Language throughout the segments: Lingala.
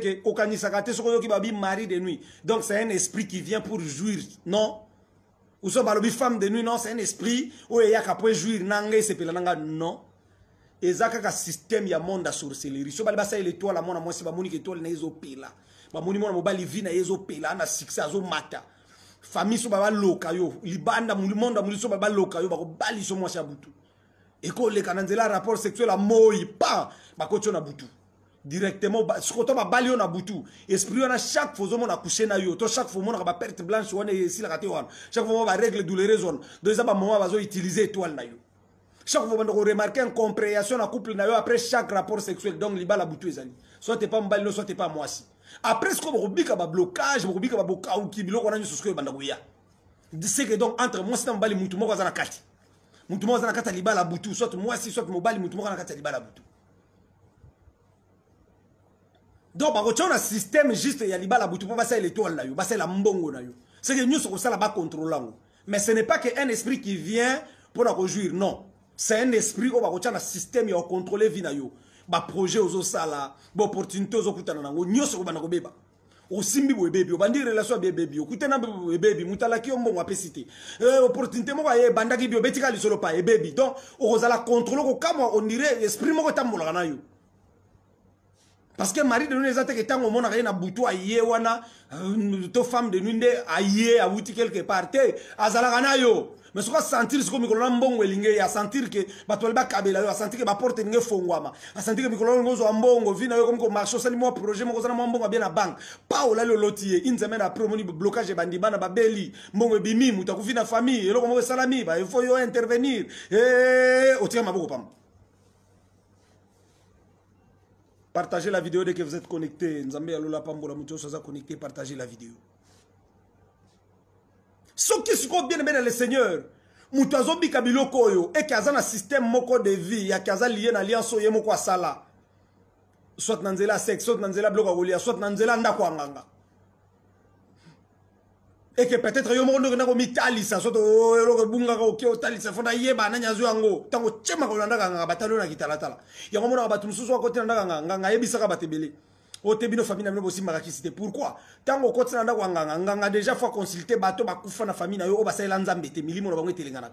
que Kokanisakate Sokoyoki Babi mari de nuit. Donc c'est un esprit qui vient pour jouir. Non. Ou so balobi femme de nuit, non, c'est un esprit. Ou ya kapwe jouir nanga se pela nanga non. Ezaka ka système ya monde à sorcellerie. So baliba sa l'étoile la mona moi si ba moni que étoile na ezo pela. Ba moni mona mobali vi na ezo pela na succès azo mata. Famille so baba loka yo. Libanda mu monde mu so baba loka yo ba ko bali so moi sa butu. Et ko le kananzela rapport sexuel a moi pas ba ko na butu. Directement sokoto ba balio na butu esprit na chaque fois on a couché na yo to chaque fois on a ba perte blanche on est ici la raté on chaque fois on va règle douloureuse on deux ça ba moment va utiliser étoile na yo chaque fois on remarquer une compréhension na couple na yo après chaque rapport sexuel donc liba la butu ezali soit t'es pas mbali soit t'es pas moi si après ce qu'on robika ba blocage robika ba boka ou ki biloko na nyo sosko banda goya c'est que donc entre moi c'est mbali mutu moko za na kati mutu moko za na kati liba la butu soit moi si soit mobali mutu moko na kati liba la butu. Donc, on a un système juste, il y a la boutique pour passer l'étoile là, passer la mbongo là. C'est que nous sommes ça là-bas contrôlant. Mais ce n'est pas qu'un esprit qui vient pour nous réjouir, non. C'est un esprit où on a un système qui contrôle la vie. Ba projet aux sala, ba opportunité aux okutana nango, nyoso ko banako beba. O simbi bo bébé, o bandi relation be bébé, o kutana be bébé, mutala ki ombo wa pesité. Opportunité mo ba bandaki bio betika li solo pa e bébé. Donc, o zala contrôler ko kama on dirait esprit mo ko tambola na yo. Parce que mari de nous les attaques tant au monde a na butu aye wana to femme de nous aye a wuti quelque part te azala kana yo mais ce qu'on sentir ce que mikolo mbongo elinge ya sentir que batol ba kabela yo a sentir que ba porte nge fongwama a sentir que mikolo ngozo mbongo vina yo comme ko marché sali mo projet mo ko zana mbongo bien na banque pa o la lo lotier une semaine après moni blocage bandi bana ba beli mbongo bimi mutakufina famille eloko mo salami ba il faut yo intervenir o tia maboko pam. Partagez la vidéo dès que vous êtes connecté. Nzambe alola pambola muto soza connecté, partagez la vidéo. Ceux qui sont bien aimés dans le Seigneur, muto azobi kabilo koyo et qui a un système moko de vie, ya kaza lié na alliance yemo kwa sala. Soit nanzela sexe, soit nanzela bloka golia, soit nanzela ndako nganga. Et que peut-être yo mondo na ko mitalisa soit eloko bunga ko ke otalisa fonda yeba na nyazo yango tango chema ko ndaka nganga batalo na kitalatala yango mona batu mususu ko tina ndaka nganga yebisa ka batebele o tebino famille na bino bosi makakisite pourquoi tango ko tina ndaka nganga déjà fois consulter bato bakufa na famille na yo o basala nzambe te milimo na bango etelengana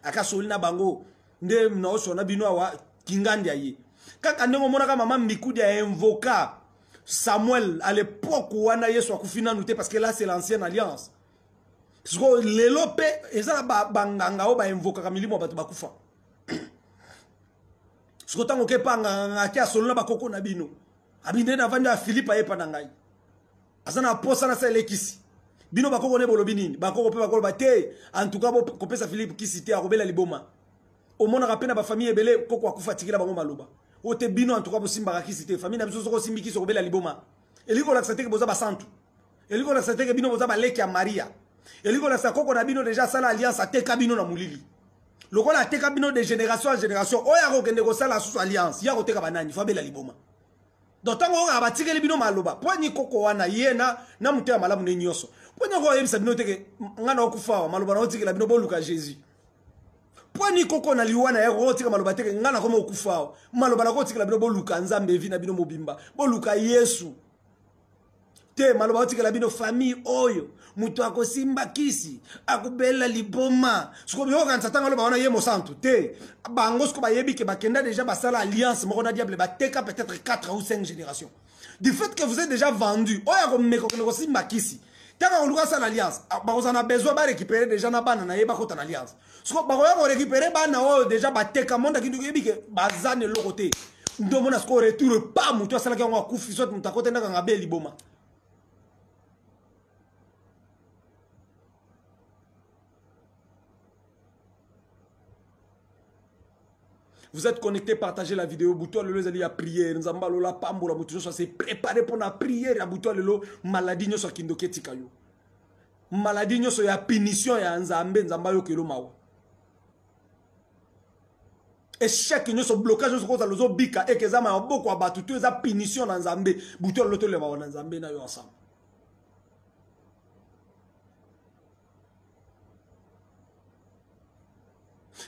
aka solina bango nde na osona bino awa kingandi aye kaka ndenge mona ka mama mikudi a invoca Samuel à l'époque où wana Yesu akufina nute parce que là c'est l'ancienne alliance. Parce que les lopes, ils ont banganga ou invoqué milimo batu bakufa. Parce que tant que panga kia solona bakoko na bino. Abinde na vanda Philippe aye panangai. Asana posa na sele kisi. Bino bakoko ne bolobini, bakoko pe bakolo bate. En tout cas ko pesa Philippe kisi te akobela liboma. Au mona rapena ba famille ebele koko akufa tikila bango maloba. O te bino en tout cas bo simba kisi te famille na biso soko simbi kisi obela liboma. Eliko la sate ke boza ba santu. Eliko la sate ke bino boza ba leki ya Maria. Et lui, ça a bino déjà ça l'alliance à Tekabino na mulili. Le a Tekabino de génération en génération. Oh ya ko kende ko sala sous alliance. Ya ko teka banani fa bela liboma. Donc tant qu'on a batire les bino maloba. Po ni koko wana yena na muté malamu ne nyoso. Po ni ko yebisa bino teke ngana okufa maloba na otikela bino boluka Jésus. Po ni koko na liwana ya ko tika maloba teke ngana ko okufa maloba na ko tikela bino boluka nzambe vi na bino mobimba. Boluka Yesu. Te maloba otikela bino famille oyo. Mutu akosimba kisi akubela liboma siko biyo kan satanga lo baona yemo santu te bango siko bayebi ke bakenda déjà basala alliance moko na diable bateka peut-être 4 ou 5 générations du fait que vous êtes déjà vendu oya ko meko ko simba kisi taka oluka sala alliance bakoza na besoin ba récupérer déjà na bana na yeba ko tan alliance siko bakoya ko récupérer bana o déjà bateka monde kindu yebi ke bazane lo côté ndo mona siko retour pas mutu asala ki ngo kufi soit mutakotenda nga be liboma. Vous êtes connectés, partagez la vidéo. Bouton le zali a prière. Nzamba lola pambola mutu so se préparer pour la prière. Bouton le maladie nyo so kindoketi kayo. Maladie nyo so ya punition ya nzambe nzamba yo kelo mawa. Échec nyo so blocage so koza lozo bika ekezama ya boko abatu tu eza punition na nzambe. Bouton le to le mawa na nzambe na yo ensemble.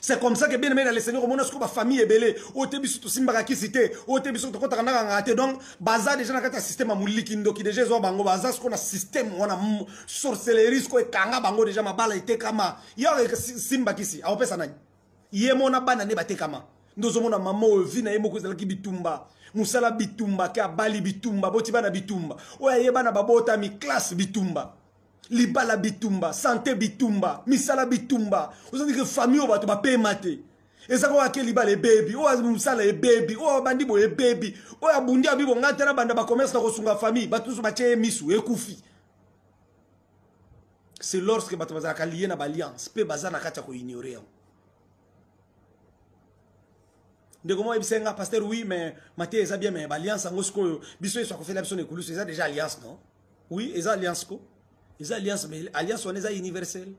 C'est comme ça que bien aimé dans les seigneurs, on a ce que ma famille est belle. Au début, surtout Simba qui cité. Au début, surtout quand on a raté. Donc, bazar déjà dans un système à moulikindo qui déjà ont bango bazar ce qu'on a système, on a sorcellerie, ce qu'on est kanga bango déjà ma balle était kama. Il y a Simba qui si. A opé sanani. Yé mon abana ne bate kama. Nous avons maman vina yé moko zala ki bitumba. Musala bitumba ka bali bitumba. Botibana bitumba. Oya yé bana babota mi classe bitumba. Libala bitumba, santé bitumba, misala bitumba. Vous avez dit que famille va te payer maté. Et ça quoi que libala les baby, ou musala les baby, ou bandibo les baby, ou abundi abibo ngatera banda ba commerce na kosunga famille, ba tous bache misu ekufi. C'est lorsque ba tobazaka lié na alliance, pe bazana kacha ko ignorer. De comment il s'enga pasteur oui mais maté ça bien mais alliance ngosko biso so ko fait la personne ekulu c'est déjà alliance non? Oui, c'est alliance ko. Les alliances, mais l'alliance, on est universelle.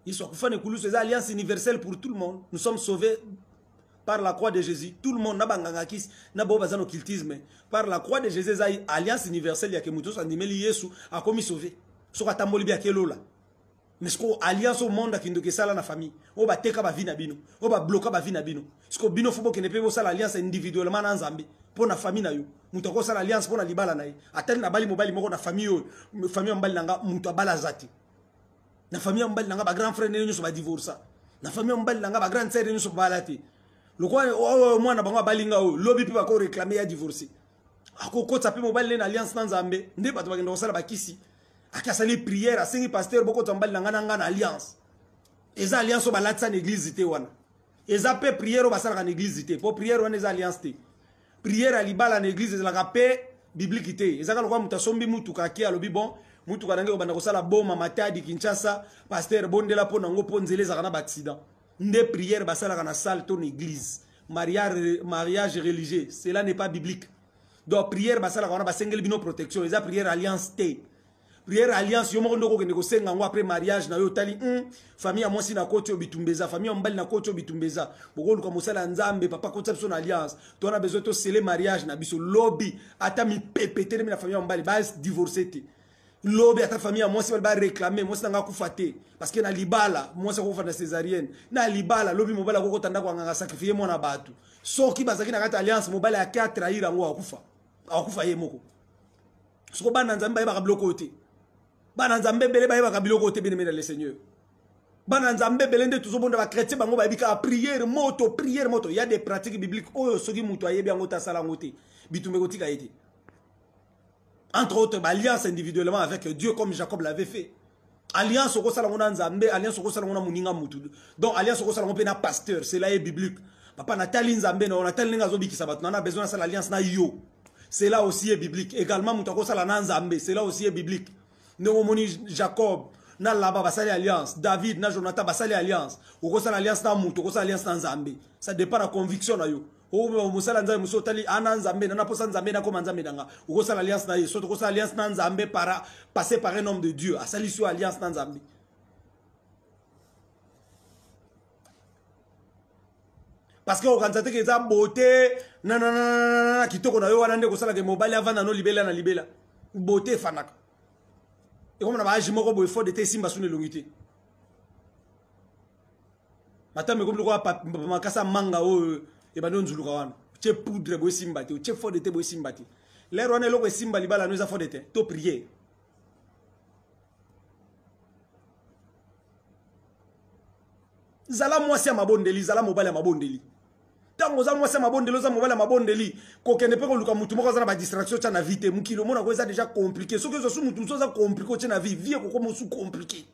Ils sont des alliances universelles pour tout le monde. Nous sommes sauvés par la croix de Jésus. Tout le monde n'a pas de occultisme. Par la croix de Jésus, alliance universelle, il y a que nous sommes a commis sauvé. Ce qu'on a tambolibia kelola. Mais ce qu'on alliance au monde qui nous ça la famille. On va teka ba vie na bino. On va bloquer ba vie na bino. Ce qu'on bino faut que ne peut pas l'alliance individuellement en Zambie. Pour la famille na yo. Mutako sa l'alliance pour la libala na ye. Atel na bali mobali moko na famille yo. Famille mbali nanga muto bala zati. Na famille mbali nanga ba grand frère ne so ba divorce. Na famille mbali nanga ba grande sœur ne so balati. Le quoi moi na bango bali nga o lobby pe ba ko réclamer ya divorcer. Ako ko tape mobali na alliance na Nzambe. Nde ba to ba ngendo sala ba kisi. Aka sali prière a singi pasteur boko tambali nanga na alliance. Eza alliance o balatsa na église te wana. Eza pe prière o basala na église te. Po prière wana eza alliance te. Prière à libala en église de la paix biblique té. Ezaka lokwa mutasombi mutuka ki alobi bon mutuka nange obanda kosala boma matadi Kinshasa pasteur bondela po nango po nzele za kana ba accident. Nde prière basala kana salle ton église. Mariage religieux, cela n'est pas biblique. Donc prière basala kana ba sengeli bino protection, eza prière alliance té. Prière alliance yo moko ndoko kende ko senga ngo après mariage na yo tali famille moi si na koti obitumbeza famille mbali na koti obitumbeza boko luka mosala nzambe papa koti son alliance to on a besoin to sceller mariage na biso lobby ata mi pépéter na famille mbali ba divorcer te lobby ata famille moi si ba réclamer moi si nga kufate parce que na libala moi si ko fa na césarienne na libala lobby mobala ko tanda ko nganga sacrifier moi na batu soki bazaki na kata alliance mobala ya 4 trahir ngo akufa ye moko soko bana nzambe ba bloquer te bana nzambe bele ba yeba biloko te bien aimé dans le Seigneur bana nzambe bele nde toujours bonda ba chrétien bango ba bika prière moto il y a des pratiques bibliques oyo soki muto ayebi yango ta sala ngote bitumbe kotika yete entre autres alliance individuellement avec Dieu comme Jacob l'avait fait alliance ko sala ngona nzambe alliance ko sala ngona muninga mutu donc alliance ko sala ngona na pasteur c'est là est biblique papa natali nzambe na natali nga zobi kisabatu na besoin de alliance na yo c'est là aussi est biblique également muto ko sala na nzambe c'est là aussi est biblique. Nous Jacob, na Laba basali alliance, David, na Jonathan basali alliance. Ou ça alliance na Mouto, ou ça alliance na Nzambe. Ça dépend de la conviction na yo. Ou musala Nzambe musotali ana Nzambe, na posa Nzambe na koma Nzambe danga. Ou ça alliance na yo, surtout ça alliance na Nzambe para passer par un homme de Dieu. Asali sur alliance na Nzambe. Parce que quand que ça beauté, nanana kitoko na yo wana nde ko sala ke mobile avant na no libela na libela. Beauté fanaka. Et comme on a agi moko boy fort de te simba sune longité. Mata me comme le quoi makasa manga o e banon zuluka wana. Che poudre boy simba te, che fort de te boy simba te. L'air on est loko simba libala nous a fort de te. To prier. Zala moi c'est mabondeli, zala mobile mabondeli. Tango za moi c'est mabondeli, za mobile mabondeli. Ko kende pe ko luka mutu moko za na ba distraction cha na vite, mukilo mona ko za déjà compliqué. Ce que zo su mutu za compliqué cha na vie, vie ko comme su compliqué.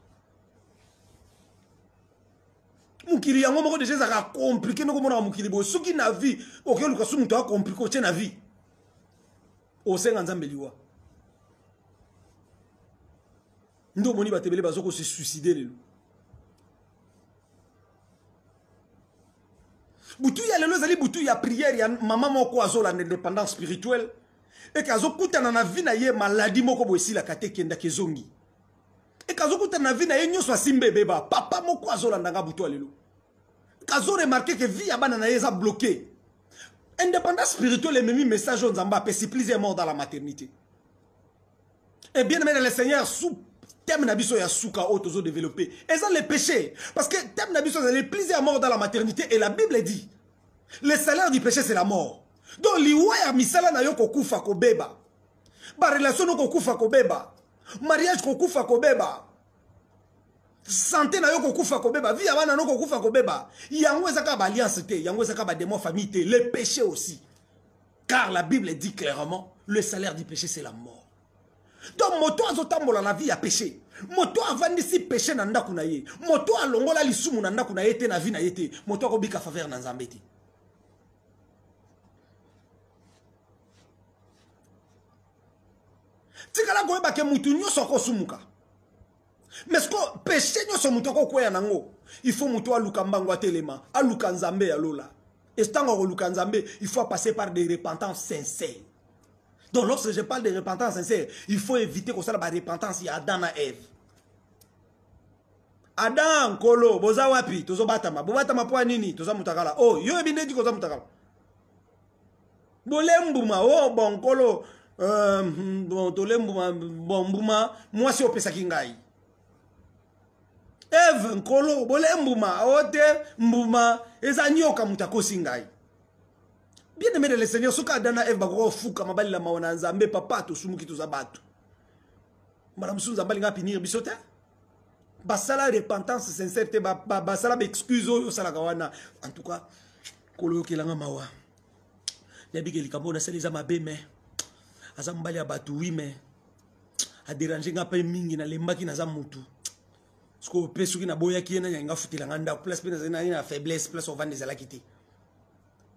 Mukili yango moko déjà za compliqué no ko mona mukili bo suki na vie, o ke luka su mutu a compliqué cha na vie. O senga nzambe liwa. Ndo moni ba tebele bazoko se suicider lelo. Boutou ya lelo zali boutou ya prière ya maman moko azola l'indépendance spirituelle et kazo kutana na vie na ye maladie moko boisi la kate kenda kezongi et kazo kutana na vie na ye nyoso asimbe beba papa moko azola ndanga boutou ya lelo kazo remarquer que vie ya bana na ye za bloqué indépendance spirituelle et même message on zamba pe si plus est mort dans la maternité et bien aimé dans le Seigneur thème nabiso ya souka otozo développé. Et ça les péchés. Parce que thème nabiso c'est les plaisirs à mort dans la maternité. Et la Bible dit, le salaire du péché c'est la mort. Donc liwa ya misala na yo kokufa kobeba. Ba relation no kokufa kobeba. Mariage kokufa kobeba. Santé na yo kokufa kobeba. Vie abana no kokufa kobeba. Yango ezaka ba alliance te, yango ezaka ba démon famille te, les péchés aussi. Car la Bible dit clairement, le salaire du péché c'est la mort. Donc moto azotambola la vie a péché. Moto avandisi péché na ndaku na ye. Moto alongola lisumu na ndaku na ye te na vie na ye te. Moto akobika faveur na Nzambe te. Tikala koyeba ke mutu nyonso akosumuka. Mais ce que péché nyonso mutu akokwea nango, il faut mutu aluka mbango atelema, aluka Nzambe ya lola. Et tant aluka Nzambe, il faut passer par des repentances sincères. Donc lorsque je parle de repentance sincère, il faut éviter que ça la repentance y a Adam et Ève. Adam kolo boza wapi tozo batama po nini toza mutakala. Oh yo ebinde di koza mutakala. Bolembuma oh bon kolo bon tolembuma bon mbuma moi si opesa kingai. Ève kolo bolembuma ote mbuma ezanyoka mutako singai. Bien aimé le Seigneur, ce qu'a donné Eve bako fuka mabali la maona Nzambe papa to sumuki to zabatu. Madame Sunza bali nga pinir bisote. Basala repentance sincère te basala excuse yo sala kawana. En tout cas, kolo kelanga mawa. Nabi ke likambo na seliza mabe me. Azambali abatu oui me. A déranger nga pa mingi na lembaki na za mutu. Sko pesu ki na boya ki na nga futila nganda place pe na faiblesse place ovande za la kiti.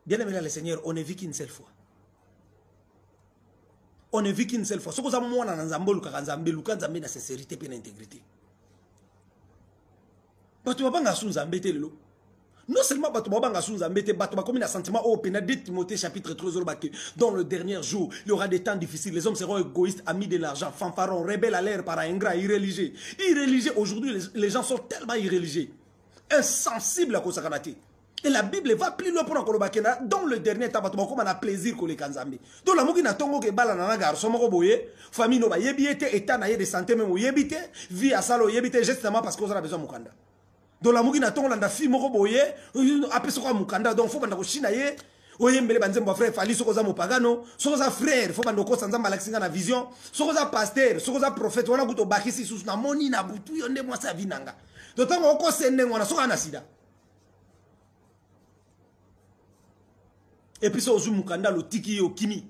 Bien aimé le Seigneur, on ne vit qu'une seule fois. On ne vit qu'une seule fois. Ce que vous avez moi dans Nzambe, Luka Nzambe na sincérité et l'intégrité. Batu babanga sun Nzambe te lelo. Non seulement batu babanga sun Nzambe te, batu bakomi na sentiment au pena de Timothée chapitre 13 dans le dernier jour, il y aura des temps difficiles. Les hommes seront égoïstes, amis de l'argent, fanfarons, rebelles à l'air, para ingrats, irréligieux. Irréligieux aujourd'hui, les gens sont tellement irréligieux, insensibles à Kosakanati. Et la Bible va plus loin pour nous kolobakena dans le dernier tabac comme on a plaisir que les kanzambi. Donc la moki na tongo ke bala na gar somo boye famille no ba yebite état na de santé même yebite vie à salo yebite justement parce qu'on a besoin mukanda. Donc la moki na tongo landa fi moko boye après ce quoi mukanda donc faut banda ko china ye oyembele banzembo frère fali soko za mopagano soko za frère faut banda ko sanza malaxinga na vision soko za pasteur soko za prophète wana kuto bakisi sous na moni na butu yonde moi sa vinanga. Donc tango ko sende ngona soko na sida. Et puis ça ozu mukanda lo tiki yo kimi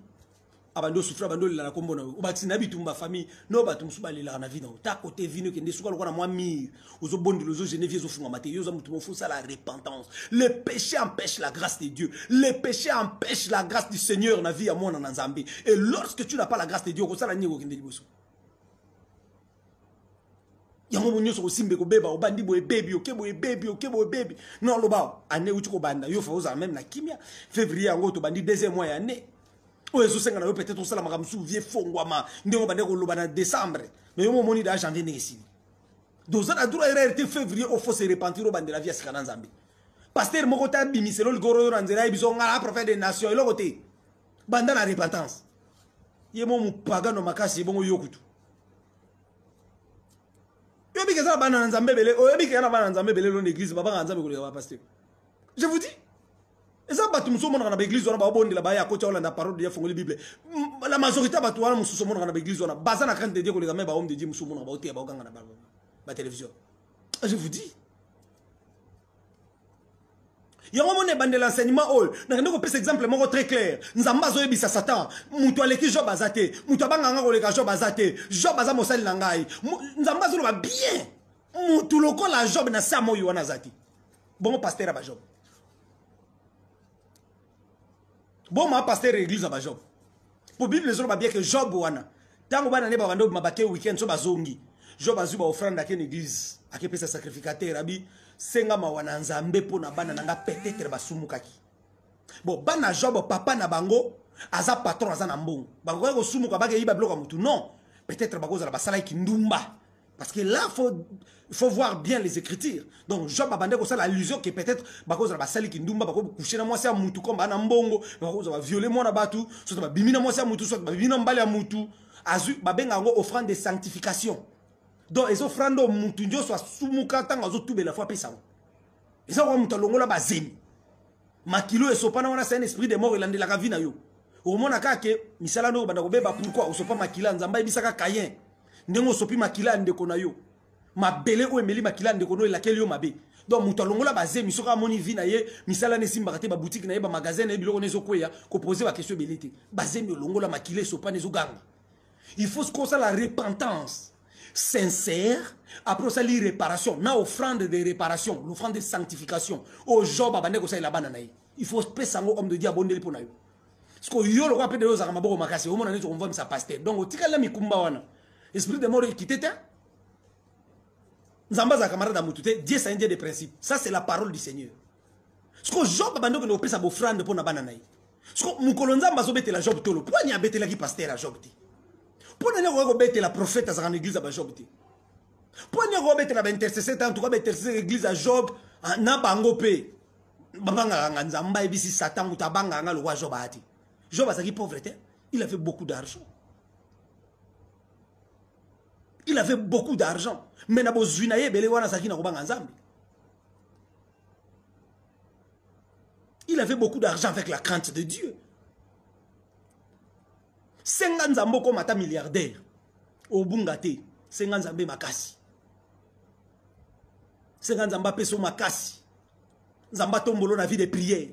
abando souffra abando la kombo na obati na bitumba famille no batu musuba lela na vie na ta côté vino kende suka lokona moi mir ozo bondi lozo genevier zo funga mate yo za mutu mofu ça la repentance. Le péché empêche la grâce de Dieu. Le péché empêche la grâce du Seigneur na vie à moi na Nzambe. Et lorsque tu n'as pas la grâce de Dieu ko ça la nyego kende liboso. Yango munyo so simbe ko beba obandi boye baby okebo baby non loba ane uchi ko banda yo fa oza même na kimia février yango to bandi deuxième mois ya année o ezo senga na yo peut-être osala makamsu vie fongwama ndeko bande ko loba na décembre mais yo moni da janvier ngesi doza na droit erreur février o faut se repentir o bande la vie sikana Nzambe pasteur moko ta bimiselo ligoro na nzela ibiso ngala prophète des nations eloko te banda na repentance yemo mupagano makasi bongo yokutu. Je vous dis. Et ça, l'église, on a la parole de Dieu, la Bible. La majorité, on a l'église, on a basé la crainte de Dieu, on a la télévision. Je vous dis. Il y a un moment de l'enseignement, nous avons un exemple très clair. Nous avons un Satan. Nous avons Job azate. Nous avons un Job azate. Job azate mosali langai. Nous avons un bien. Nous avons la Job na samo yuana zati. Bon pasteur à Job. Bon ma pasteur église à Job. Pour Bible les autres bien que Job wana. Tango bana neba wando mabake weekend so bazongi. Job azuba offrande à une église. À quel sacrificateur abi. Senga mawana Nzambe po na bana nanga peut-être basumukaki. Bon bana Job papa na bango aza patron aza na mbongo. Bango ko sumuka bake yiba bloka mutu non. Peut-être bakoza la basala kindumba. Parce que là faut voir bien les écritures. Donc Job abande ko ça l'allusion que peut-être bakoza la basala kindumba bako coucher na mwasi ya mutu comme bana mbongo, bakoza ba violer moi na batu, soit ba bimina mwasi ya mutu, soit ba bimina mbali ya mutu. Azu babenga ngo offrande de sanctification. donc ezo frando mutu nyoso asumuka tanga zo tube la fois pesa eza kwa mutu longola bazemi makilo esopana wana c'est un esprit de mort elandela ka vie na yo omona kake misala no banda kobeba pourquoi osopa makila nzamba ebisaka kayen ndengo sopi makila ndeko na yo mabele o emeli makila ndeko no elakeli yo mabe donc mutu longola bazemi soka moni vie na ye misala ne simba te ba boutique na ye ba magasin na biloko nezo kweya ko poser ba question belité bazemi longola makila esopana ezo ganga. Il faut ce qu'on ça la repentance sincère, après ça l'irréparation, na offrande de réparation, l'offrande de sanctification, au job à bandeko ça il a bananaï. Il faut payer sango homme de Dieu abonner pour naï. Parce que yo le roi pédé aux aramaboko makasi, au moment où on voit ça pasteur. Donc au tika la mikumba wana, esprit de mort qui t'était. Nzamba za camarade à mutute, Dieu c'est un Dieu de principe. Ça c'est la parole du Seigneur. Parce que job à bandeko ne paye sa offrande pour na bananaï. Parce que mukolonza mbazo bete la job tolo, pourquoi n'y a bete la qui pasteur la job ti? Pour ne pas bêter la prophète à l'église à Job. Pour ne pas bêter la intercesseur, en tout cas, intercesseur l'église à Job, n'a pas ngopé. Babanga nzamba ebisi Satan ou tabanga nga le roi Job a dit. Job a sa pauvreté, il avait beaucoup d'argent. Il avait beaucoup d'argent. Mais n'a pas zuinaye bele wana saki na kobanga nzambe. Il avait beaucoup d'argent avec la crainte de Dieu. 50 ans comme mata milliardaire au bungate 50 ans makasi 50 ans peso makasi zamba tombolo na vie de prière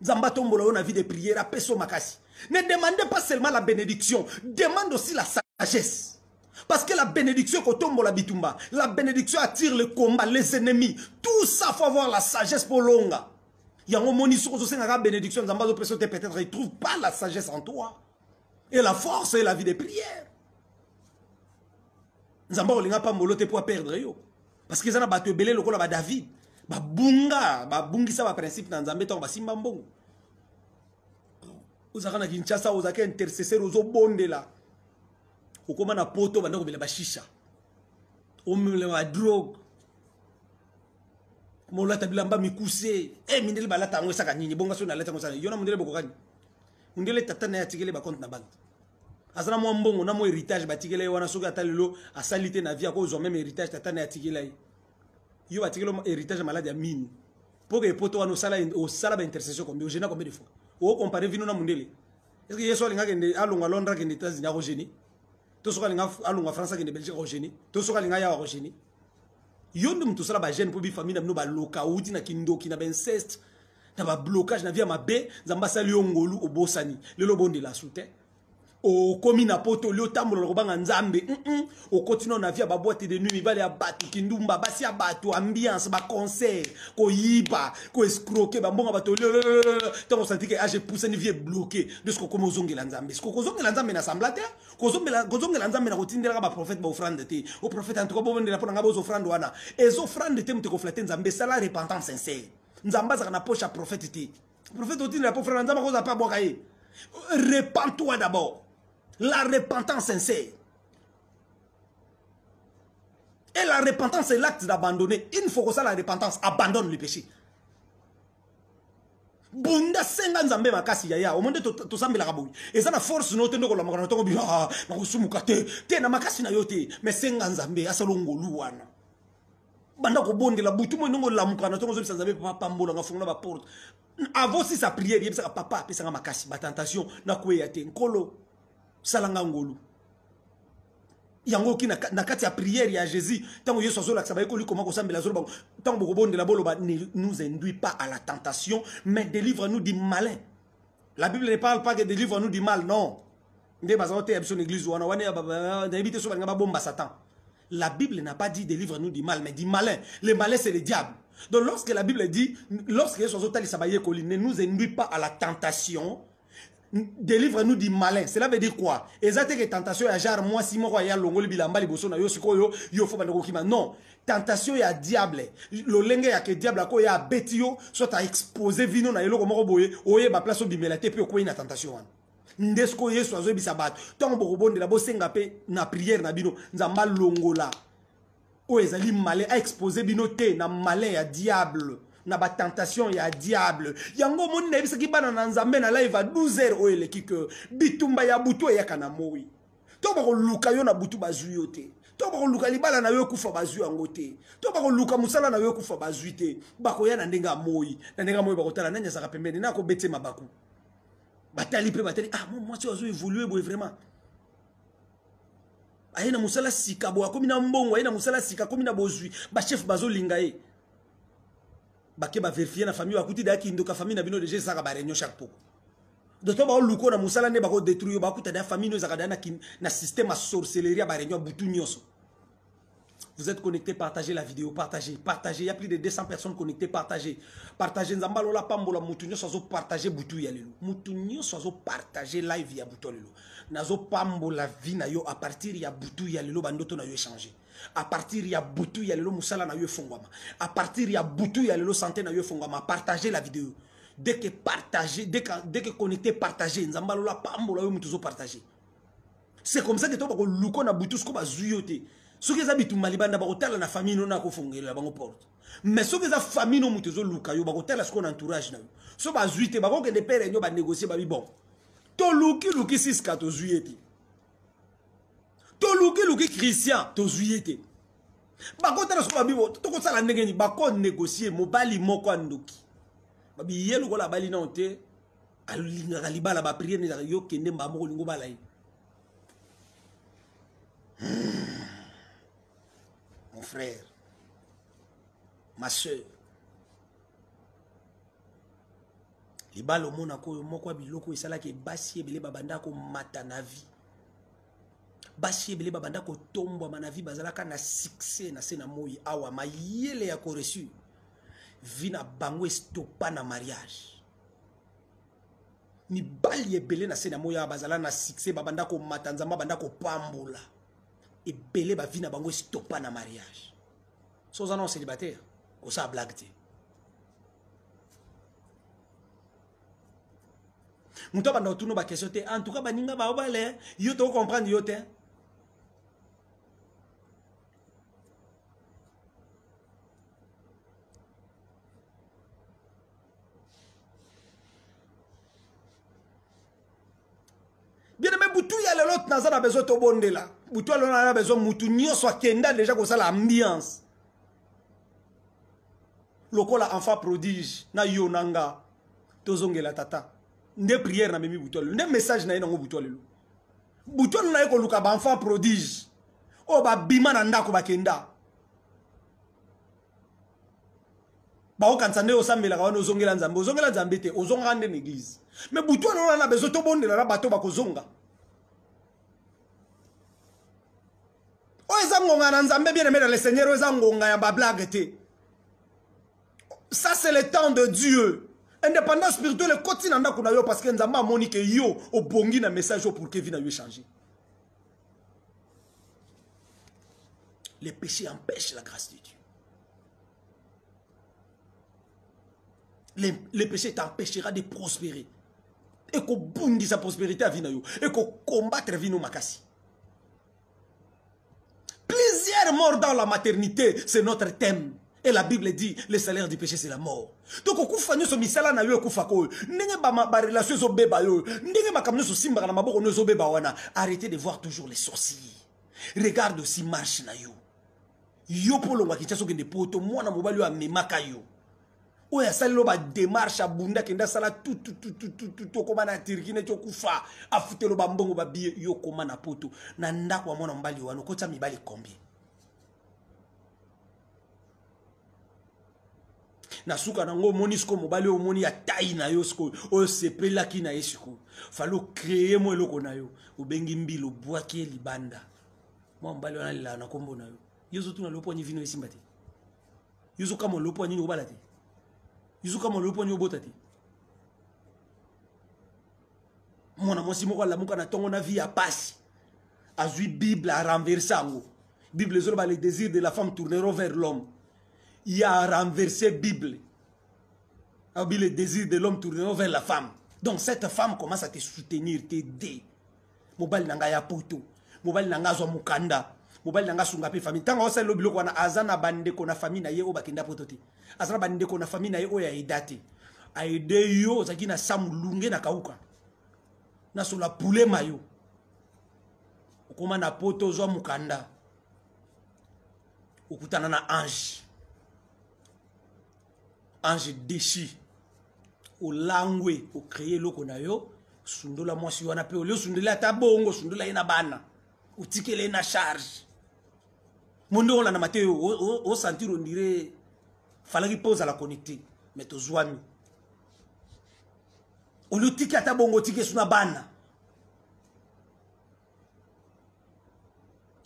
zamba tombolo na vie de prière à peso makasi. Ne demandez pas seulement la bénédiction, demande aussi la sagesse. Parce que la bénédiction kotombo la bitumba, la bénédiction attire le combat, les ennemis. Tout ça, faut avoir la sagesse pour longa. Il y a un moni sur la bénédiction, peut-être il ne trouve pas la sagesse en toi. Et la force et la vie de prière. Nzamba olinga pa molote pour perdre yo. Parce que ça n'a pas te belé le kola ba David. Ba bunga, ba bungi ça ba principe dans Nzambe to ba simba mbongo. Ozaka na Kinshasa, ozaka intercesseur ozo bonde là. Okoma na poto banda ko bela ba shisha. Omele ba drogue. Mola tabilamba mikuse. Mindele balata ngo saka nyinyi bonga so na leta ngo sana. Yona mundele bokokani. Mundele tata na yatikele ba compte na banque. Azana mo mbongo na mo héritage batikele wana soki atalelo asalite na vie ko zo même héritage tata na yatikele. Yo batikele héritage malade ya mine. Pour que poto wana o sala ba intercession combien o gena combien de fois. O comparer vino na mundele. Est-ce que yeso alinga kende alonga Londres kende États-Unis ko geni? To soka linga alonga France kende Belgique ko geni? To soka linga ya ko geni? Yondo mtu sala ba jeune pour bi famille na no ba loka uti na kindoki na ba inceste na ba blocage na via mabe nzamba sali ngolu obosani lelo bonde la soute o komi na poto lio tambola ko banga nzambe o continue na via ba boîte de nuit mibale ya batu kindumba basi ya batu ambiance ba concert ko yiba ko escroquer ba mbonga bato to senti que j'ai poussé ni vie bloqué de ce ko komo zongela nzambe ce ko zongela nzambe na semblate ko zongela nzambe na ko tindela ba prophète ba offrande te o prophète en tout cas bo bonde la pona ngabo zo offrande wana ezo offrande te mte ko flatter nzambe sala repentance sincère nzamba za na poche prophète te prophète otine la offrande nzamba ko za pa boka ye repens-toi d'abord. La repentance sincère. Et la repentance, c'est l'acte d'abandonner. Une fois que ça, la repentance abandonne le péché. Bunda senga nzambe makasi yaya au monde to sambela kaboui et ça na force no tendo ko la makana to bi na ko sumukate te na makasi na yote mais senga nzambe asalongo luwana banda ko bonde la butu mo ndongo la mukana to zo nzambe papa mbola ngafunga ba porte avant si sa prière yebisa papa pesa nga makasi ba tentation na ko yate nkolo salanga ngolu yango ki na kati ya prière ya Jésus tango yeso zo la sabay ko li comment ko sambela zo bango tango boko bonde la bolo ba ne nous induit pas à la tentation mais délivre-nous du malin. La Bible ne parle pas que délivre-nous du mal, non. Nde bazaote ya son église wana wana ba invité so ba nga bomba Satan. La Bible n'a pas dit délivre-nous du mal mais du malin. Le malin c'est le diable. Donc lorsque la Bible dit lorsque yeso zo tali sabaye ko li ne nous induit pas à la tentation, délivre-nous du malin. Cela veut dire quoi? Exacte que tentation ya genre moi si moi ya longoli bilamba liboso na yo sikoyo yo fo bandoko kima. Non, tentation ya diable. Lo lenge ya ke diable ko ya betio soit à exposer vino na eloko moko boye oye ba place obimela te pe ko ina tentation wana. Ndesko yeso azo bisa bat. Tant boko bonde la bo senga pe na prière na bino nzamba longola. O ezali malin a exposer bino te na malin ya diable. na ba tentation ya diable yango moni na bisaki bana na nzambe na live à 12h o eleki que bitumba ya butu ya kana moi to ba ko luka yo na butu bazui yo te to ba ko luka libala na yo kufa bazui yango te to ba ko luka musala na yo kufa bazui te ba ko ya na ndenga moi ba ko tala nanya saka pembeni na ko bete mabaku batali pe batali ah moi tu as évolué boy vraiment ayena musala sika bo akomi na mbongo ayena musala sika komi na bozui ba chef bazo lingaye bake ba vérifier na famille akuti da ki ndoka famille na bino déjà saka ba réunion chaque poko doto ba luko na musala ne ba ko détruire ba kuta da famille no zakada na système à sorcellerie ba réunion butu nyoso. Vous êtes connectés, partagez la vidéo, partagez. Il y a plus de 200 personnes connectées, partagez. Partagez Nzambalo la pambola mutunyo sozo partager butu ya lelo. Mutunyo sozo partager live ya butu lelo. Nazo pambola vie na yo à partir ya butu ya lelo bandoto na yo échanger. À partir ya butu ya lelo musala na yo fongwama. À partir ya butu ya lelo santé na yo fongwama. Partagez la vidéo. Dès que partagez, dès que connectez, partagez. Nzambalo la pambola yo mutuzo partager. C'est comme ça que toi bako luko na butu sko ba zuyote. Ce que ça bitu malibanda ba hôtel na famille no na ko fongela bango porte. Mais ce que ça famille no mutuzo luka yo ba hôtel ce qu'on entourage na yo. So ba zuite ba ko ke de pere nyo ba négocier ba bi bon. To luki 6 ka to zuyete. To luki Christian to zuyete. Ba ko tala so ba bi bo to ko sala ndenge ni ba ko négocier mobali moko andoki. Ba bi yelo ko la bali na onte alinga kalibala ba prier ni yo kende mba moko lingo bala yi. Mon frère, ma soeur, les balles au monde ko moko biloko isala ke basi ebele babanda ko mata na vie. Basi ebele babanda ko tombo manavi bazalaka na succès na sena moyi awa mayele ya ko reçu. Vina bango estopa na mariage. Ni bali ebele na sena moyi bazala na succès babanda ko mata nzamba banda ko pambola. Et belé ba vie na bango stoppa na mariage. Sans annonce célibataire, ko sa blague te. Muto banda tuno ba question te en tout cas baninga ba obale yo to comprendre yo te. Bien aimé Boutou ya l'autre naza na besoin to bonde là. Boutou a besoin mutu nyoso akenda déjà ko ça l'ambiance. Lokola enfant prodige na yo nanga tozongela tata. Nde prière na memi Boutou. Nde message na ngo Boutou lelo. Boutou na ko luka ba enfant prodige. O ba bima na ndako bakenda. Ba o kansande o sambela ka wana ozongela nzambe. Ozongela nzambe te, ozonga nde l'église. Mais Boutou na besoin to bonde la bato bakozonga. Bien aimé dans le Seigneur, ça c'est le temps de Dieu. Indépendance spirituelle, le quotidien parce que Nzamba monique yo au bongi na message pour que vie na yo changer. Les péchés empêchent la grâce de Dieu. Les péchés t'empêchera de prospérer. Et qu'on bondi sa prospérité à vie na yo. Et qu'on combattre vie no makasi. Plusieurs morts dans la maternité, c'est notre thème. Et la Bible dit, le salaire du péché, c'est la mort. Donc, au coup, nous sommes misala na yo kufako. N'enge ba relation zo beba yo. N'enge ba kamno so simba na maboko no zo beba wana. Arrêtez de voir toujours les sorciers. Regarde aussi marche na yo. Yo polo wa kichaso gende poto mwana mobali yo amemaka yo. Oya salilo ba démarche abunda kenda sala tout koma na tirikine to kufa afutelo ba mbongo ba biye yo koma na poto na ndako wa mwana mbali wano kota mibali combien na suka nango monisko mobali o moni ya taille na yo sko o sepela ki na yesiko falo créer mo eloko na yo obengi mbilo bwaki libanda mo mbali wana lila na kombo na yo yozo tuna lopo ni vino esimbate yozo kama lopo ni obalate Yuzuka mo lopo nyo botati. Mona mwasi moko la muka na tongo na vie ya pasi. Azui Bible a renversé ango. Bible zoro ba les désirs de la femme tourneront vers l'homme. Il a renversé Bible. Abi les désirs de l'homme tourneront vers la femme. Donc cette femme commence à te soutenir, t'aider. Mobali nanga ya poto. Mobali nanga zo mukanda. mobali nanga sunga pe famille tanga osala biloko wana azana bande ko na famille na ye o bakenda pototi azana bande ko na famille na ye o ya idate aide yo zaki na samulunge na kauka na sola poulet mayo okoma na poto zo mukanda okutana na ange déchu au langwe au créer loko na yo sundola mwasi wana pe olio sundola ta bongo sundola ina bana utikele na charge mondo la na mateo o sentir on dirait fallait qu'il pose à la connecter mais to zwami olio tika ta bongo tike suna bana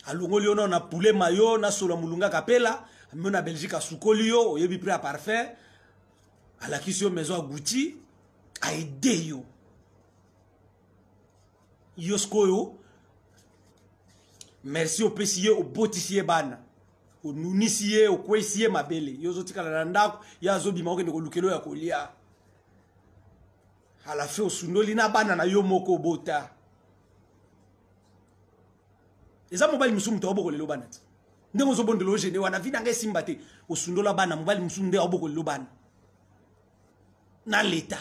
alongoli ono na poulet mayo na sola mulunga kapela mona Belgique sukolio oyebi prêt à parfait à la question maison à Gucci a aidé yo yoskoyo merci au pesier au botissier bana au nunisier au kwesier mabele yozo tikala na ndako ya zo bima okende ko lukelo ya kolia ala fe osundoli na bana na yo moko bota eza mobali musumu to oboko lelo bana ndenge zo bondelo gene wana vida ngesimba te osundola bana mobali musumu nde oboko lelo bana na l'état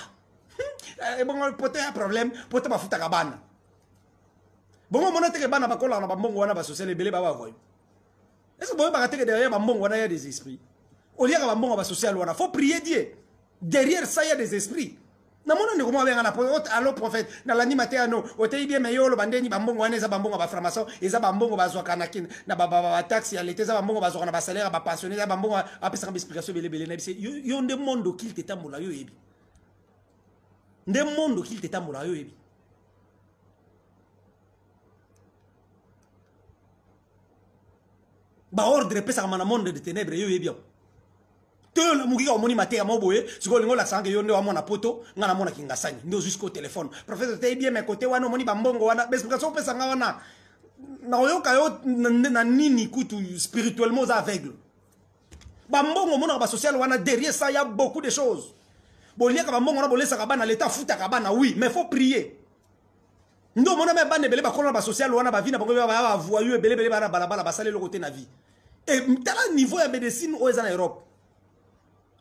et bon pote un problème pote ba futa kabana bon mona te ke bana bakola na bambongo wana ba social ebele ba ba voyo est-ce que boye ba te ke derrière bambongo wana ya des esprits au lieu ka bambongo ba social wana faut prier Dieu derrière ça il y a des esprits na mona ne comment benga na pote allo prophète na l'animateur no o te bien mais yo lo bandeni bambongo wana eza bambongo ba franc-maçon eza bambongo ba zwa kana kin na ba taxi ya l'été eza bambongo ba zwa na ba salaire ba pensionné eza bambongo apesa ba explication bele na bise yo nde monde qu'il tetambola yo yebi nde monde qu'il tetambola yo yebi ba ordre pesa kama na monde de ténèbres yo yebi te la mukika omoni mate ya moboye siko lingo la sange yo nde wa mona poto ngana mona kingasani ndio jusqu'au téléphone prophète te bien mais côté wana omoni bambongo wana explication pesa nga wana na oyoka yo na nini kutu spirituellement aveugle bambongo mona ba social wana derrière ça il y a beaucoup de choses bolia ka bambongo na bolesa ka bana l'état futa ka bana oui mais faut prier ndo mona me bana belé ba kola ba social wana ba vina bango ba voyou belé bana balabala ba sale le côté na vie et tala niveau ya médecine o en Europe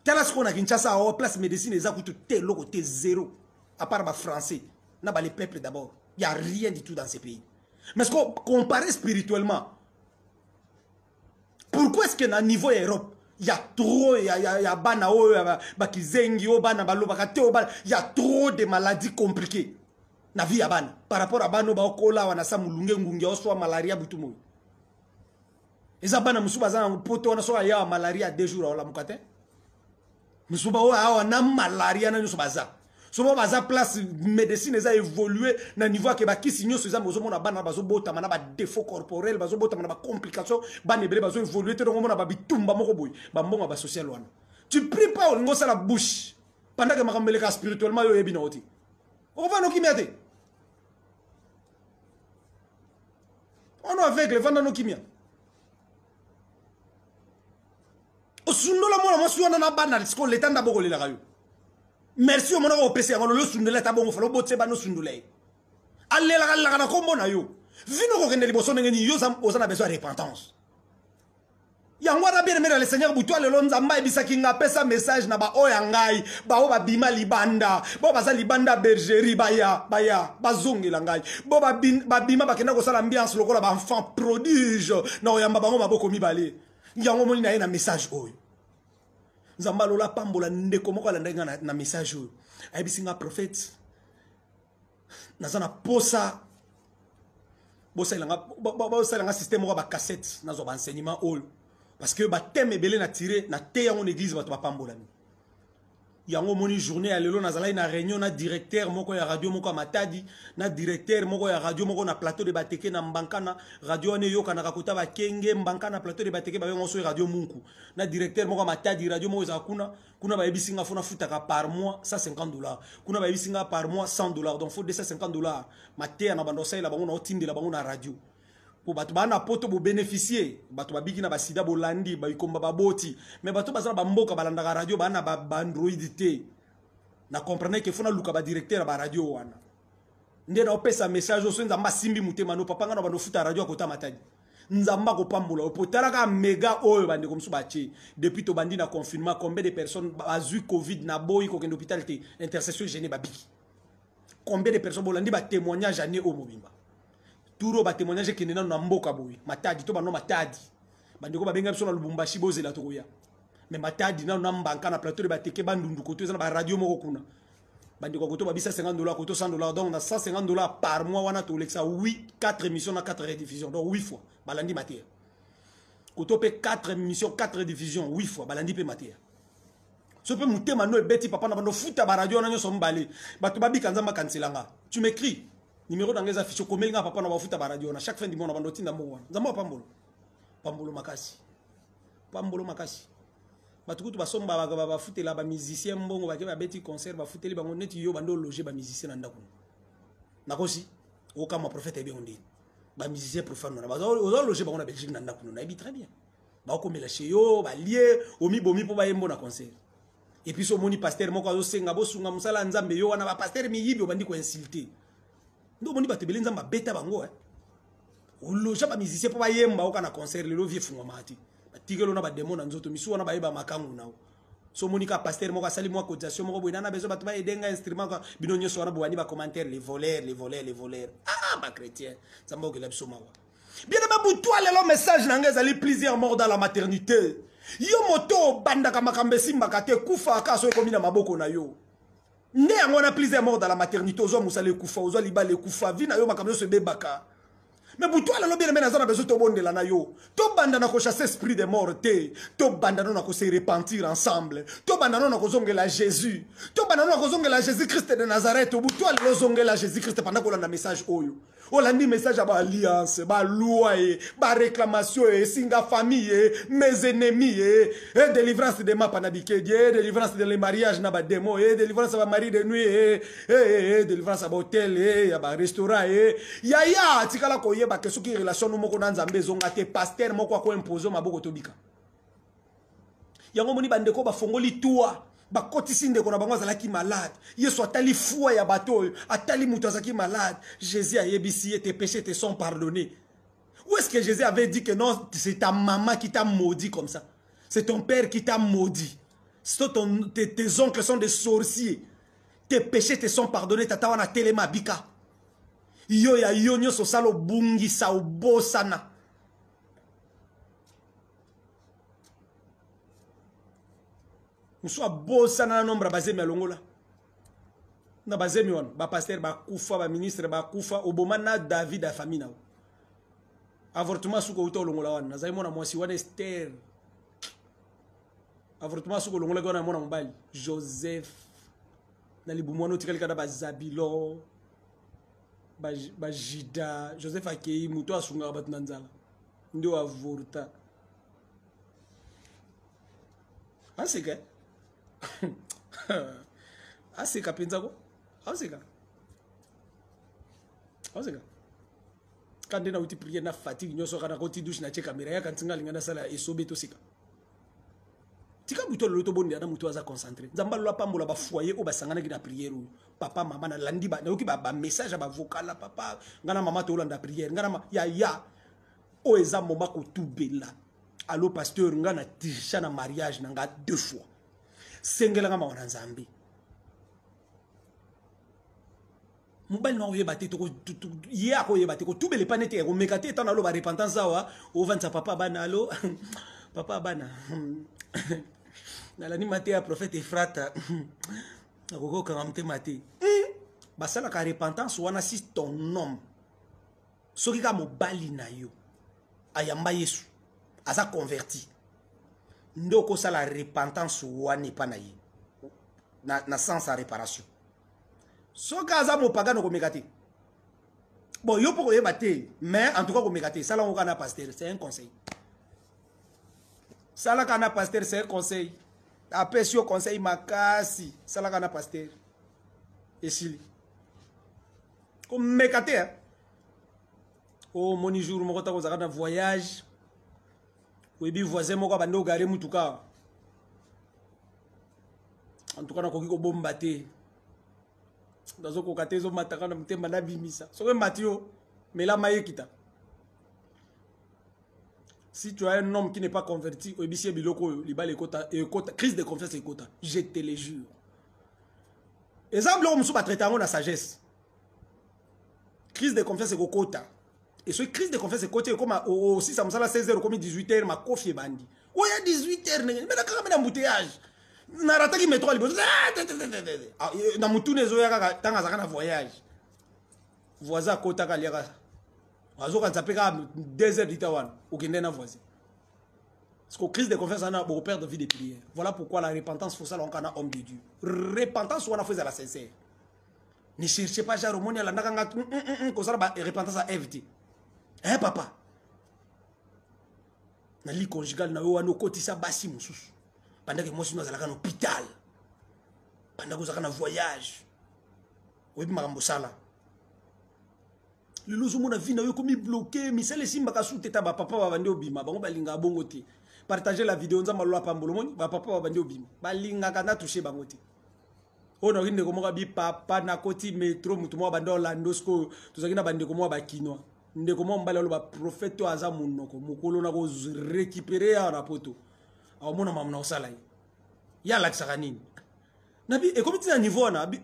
tala ce qu'on a Kinshasa au place médecine eza kutu te le côté zéro à part ba français na ba les peuples d'abord il y a rien du tout dans ces pays mais ce qu'on compare spirituellement pourquoi est-ce que na niveau Europe il y a trop, il y a bana bakizengi o bana balobaka te o bana, il y a trop de maladies compliquées na vie ya bana par rapport à bano ba okola wana sa mulunge ngungi oswa malaria butumo eza bana musuba za poto wana so ya malaria 2 jours wala mukate musuba o awa na malaria na nyuso baza so baza place médecine eza évoluer na niveau ke ba kisi nyoso eza mozo mona bana bazo bota mana ba défaut corporel bazo bota mana ba complication bana ebele bazo évoluer te ngomona ba bitumba moko boy ba mbonga ba social wana tu pries pas ngo sala bouche pendant que makambeleka spirituellement yo yebi na oti on va no kimiate on est avec les vendeurs no kimia osundola mona mosu wana na bana sko l'état ndaboko lela kayo merci au mon opc ngolo lo sundela ta bongo falo botse bano sundula allela kala kana kombo na yo vino ko kende liboso ngeni yo za ozana besoin de repentance yango na bien mera le seigneur butu alelo nzamba ebisa kinga pesa message na ba oya ngai ba o ba bima libanda bo baza libanda bergerie baya bazongela ngai bo ba bima bakenda ko sala ambiance lokola ba enfant prodige na oyamba bango maboko mibale yango moni na message oyo nzamba lola pambola ndeko moko alandanga na message oyo ayibisinga prophète nazana posa bosa ilanga système moko ba cassette nazo ba enseignement oyo parce que ba thème ebele na tiré na te yango église bato ba pambola ni yango moni journée ya lelo nazala na réunion na directeur moko ya radio moko Matadi na directeur moko ya radio moko na plateau de Bateke na Mbankana radio ne yoka na kakota ba kenge Mbankana plateau de Bateke ba ngo so radio Munku na directeur moko Matadi radio moko za kuna ba ebisinga fona futaka par mois $150 kuna ba ebisinga par mois $100 donc faut $250 maté na bando la bango na otindela bango na radio pour bato bana poto bo bénéficier bato babiki na basida bolandi ba ikomba baboti mais bato bazana bamboka balanda radio bana ba android te na comprenez que fona luka ba directeur ba radio wana ndé na opesa message so nzamba simbi mutema no papa ngana bano futa radio akota Matadi nzamba ko pambola potala ka méga oyo bande comme ça depuis to bandi na confinement combien de personnes azu covid na boy ko kende hôpital te intercession gêné babiki combien de personnes bolandi ba témoignage ané o mobimba turo ba témoignage kende na mboka boy matadi to bano matadi bande ko babenga biso na Lubumbashi bozela to koya mais matadi na mbanka na plateau de bateke bandundu koto za ba radio moko kuna bande ko koto babisa $50 koto $100 donc na $150 par mois wana to lexa 4 émissions na 4 rediffusions donc 8 fois balandi matière koto pe 4 émissions 4 diffusions 8 fois balandi pe matière so pe mutema no ebeti papa na bando futa ba radio na nyoso mbale bato babika nzamba kancelanga tu m'écris numéro d'angeza ficho komelinga papa na ba futa ba radio na chaque fin du mois na bando tinda mo wana nzamba pambolo makasi batukutu basomba ba futela ba musicien mbongo ba ke ba beti concert ba futeli bango neti yo bando loger ba musicien na ndako nakosi o kama prophète ebe ondi ba musicien profane na ba o loger bango na Belgique na ndako na ebi très bien ba ko mela chez yo ba lié omi bomi po ba yembo na concert et puis so moni pasteur moko azo senga bo sunga musala nzambe yo wana ba pasteur mi yibi obandi ko insulter ndo moni batebeli nzamba beta bango o loger ba musicien po ba yemba o kana concert le vie fungwa mati tigelo na ba démon na nzoto misu wana ba yeba makangu nawo so monika pasteur moko sali moko cotisation moko boyana bezo bato ba edenga instrument ka bino nyoso wana boani ba commentaire les voleurs ah ma chrétien zamba okela biso mawa bien ba butwa lelo message na ngeza li plaisir mort dans la maternité yo moto banda ka makambe simba ka te kufa ka so ekomi na maboko na yo nde yango na plaisir mort dans la maternité ozo musale kufa ozo libale kufa vi na yo makambe so bebaka mais pour toi, le bien maintenant, on a besoin de bon de la nayo. To banda na ko chasser esprit de mort te. To banda na ko se repentir ensemble. To banda na ko zongela Jésus. To banda na ko zongela Jésus Christ de Nazareth. Au bout toi le zongela Jésus Christ pendant qu'on a message oyo. On a dit message à alliance, ba loi ba réclamation et singa famille, mes ennemis et délivrance de ma panabike, délivrance de les mariages na ba démon et délivrance ba mari de nuit et délivrance ba hôtel et ba restaurant et ya tikala ko ba que soki relation no moko na nzambe zonga te pasteur moko ko imposer maboko tobika yango moni bandeko ba fongoli toi ba kotisi ndeko na bango azalaki malade yesu atali foi ya bato atali muto azaki malade Jésus a yebisi tes péchés te sont pardonnés. Où est-ce que Jésus avait dit que non c'est ta maman qui t'a maudit comme ça, c'est ton père qui t'a maudit, tes oncles sont des sorciers, tes péchés te sont pardonnés, tata wana telema bika yo ya yo nyoso salo bungi sa obosana muso abosana na nombre bazemi alongola na bazemi wana ba pasteur ba kufa ba ministre ba kufa oboma na David a famille na avortement suko uto olongola wana nazali mona mwasi wana Esther avortement suko olongola wana mona mbali Joseph na libumwana otikali kada ba Zabilo Bajida Joseph Akei muto asunga batuna nzala ndio avorta asika asika penza ko asika quand na uti prier na fatigue nyoso kana ko ti douche na che caméra ya kantinga linga na sala esobe to sika tika buto loto bonde na muto aza concentré nzamba lo pambola ba foyer o basangana ki na prière papa mama na landi ba oki ba message ba vocal la papa ngana mama to landa prière ngana ya o eza moma ko tubela allo pasteur ngana tisha na mariage na nga 2 fois sengela ngama wana nzambi mobali na oyeba te to ya ko yeba te ko tubele panete ko mekate tana lo ba repentance awa o vanta papa bana allo papa bana na la ni mate ya prophète Efrata akoko kangamte mate basala ka repentance wana si ton nom soki ka mobali na yo ayamba Yesu asa converti ndoko sala repentance wana pa na ye na sens à réparation soki aza mopagano ko mekate bon yo poko yeba te mais en tout cas ko mekate sala ngo kana pasteur c'est un conseil. Sala kana pasteur c'est un conseil. Après si au conseil makasi, sala kana pasteur. Esili. Comme mekate hein. Oh moni jour moko ta kozaka na voyage. Webi voisin moko bando gare mutuka. En tout cas na koki ko bomba te. Dazo ko katezo mataka na mtemba na bimisa. Soke matio mela maye kita. Si tu as un homme qui n'est pas converti, crise de confiance et quota. Je te le jure. Exemple, on ne traiter la sagesse. Crise de confiance et quota. Et ce crise de confiance et quota, comme aussi ça me semble 16h, comme 18h, ma coffee bandi. Oui, il y a 18h, mais quand même un embouteillage. Narata qui métro à l'ibos. Na mutune zo ya tanga zaka na voyage. Voisin kota ka liaka. Wazo kan zapeka 2 heures d'Itawan. Okende na voisin. Parce que crise de confiance on a beaucoup perdre vie de prière. Voilà pourquoi la repentance faut ça on a homme de Dieu. Repentance on a fait à la sincère. Ne cherchez pas genre moni ala ndaka ko ça ba repentance à éviter. Hein papa. Na li conjugal na yo wana kotisa basi mususu. Pendant que moi je suis dans l'hôpital. Pendant que je suis en voyage. Oui, je suis en le lozo mona vie na yo komi bloqué misele simba ka sute ta ba papa ba bande obima bango balinga bongo te partager la vidéo nzamba lo apambolo moni ba papa ba bande obima balinga kana toucher bango te ona rinde ko moka bi papa na koti metro mutu mo bande Orlando sko tuzakina bande ko mo ba kinwa nde ko mo mbala lo ba prophète aza munoko mukolo na ko récupérer ya rapoto a mona mamna osala ya la nini nabi e komi tina niveau na bi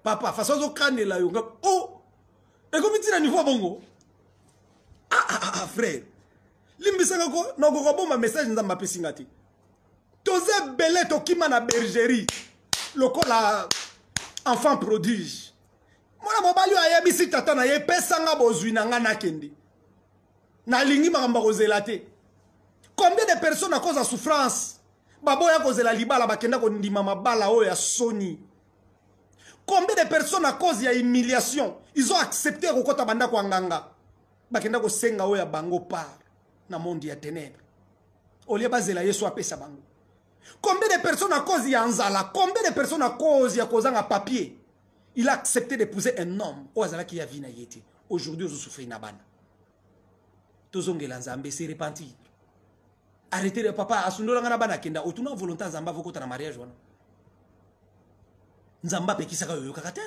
papa façon zo kanela yo oh. Et comme tu as un niveau bongo, frère, limbisanga ko na ko bon ma message nzamba pesingati. Toze belé to kima na bergerie. Lokola enfant prodige. Mona mobali ayebi si tata na ye pesanga bozwi na nga na kende. Na lingi makamba kozela te. Combien de personnes à cause de souffrance baboya kozela libala bakenda ko ndima mabala oyo ya soni. Combien de personnes à cause de l'humiliation, ils ont accepté Rokota Banda Kwanganga. Bakenda ko senga oya bango par na monde ya ténèbres. Olia bazela yeso apesa bango. Combien de personnes à cause de Anzala, combien de personnes à cause de kozanga papier, il a accepté d'épouser un homme Ozala qui a vina yete. Aujourd'hui, ils souffrent na bana. Tozongela Nzambe se repentir. Arrêtez le papa asundo ngana bana kenda otuna volonté Nzamba vokota na mariage wana. Nzamba pe kisaka yo kakate.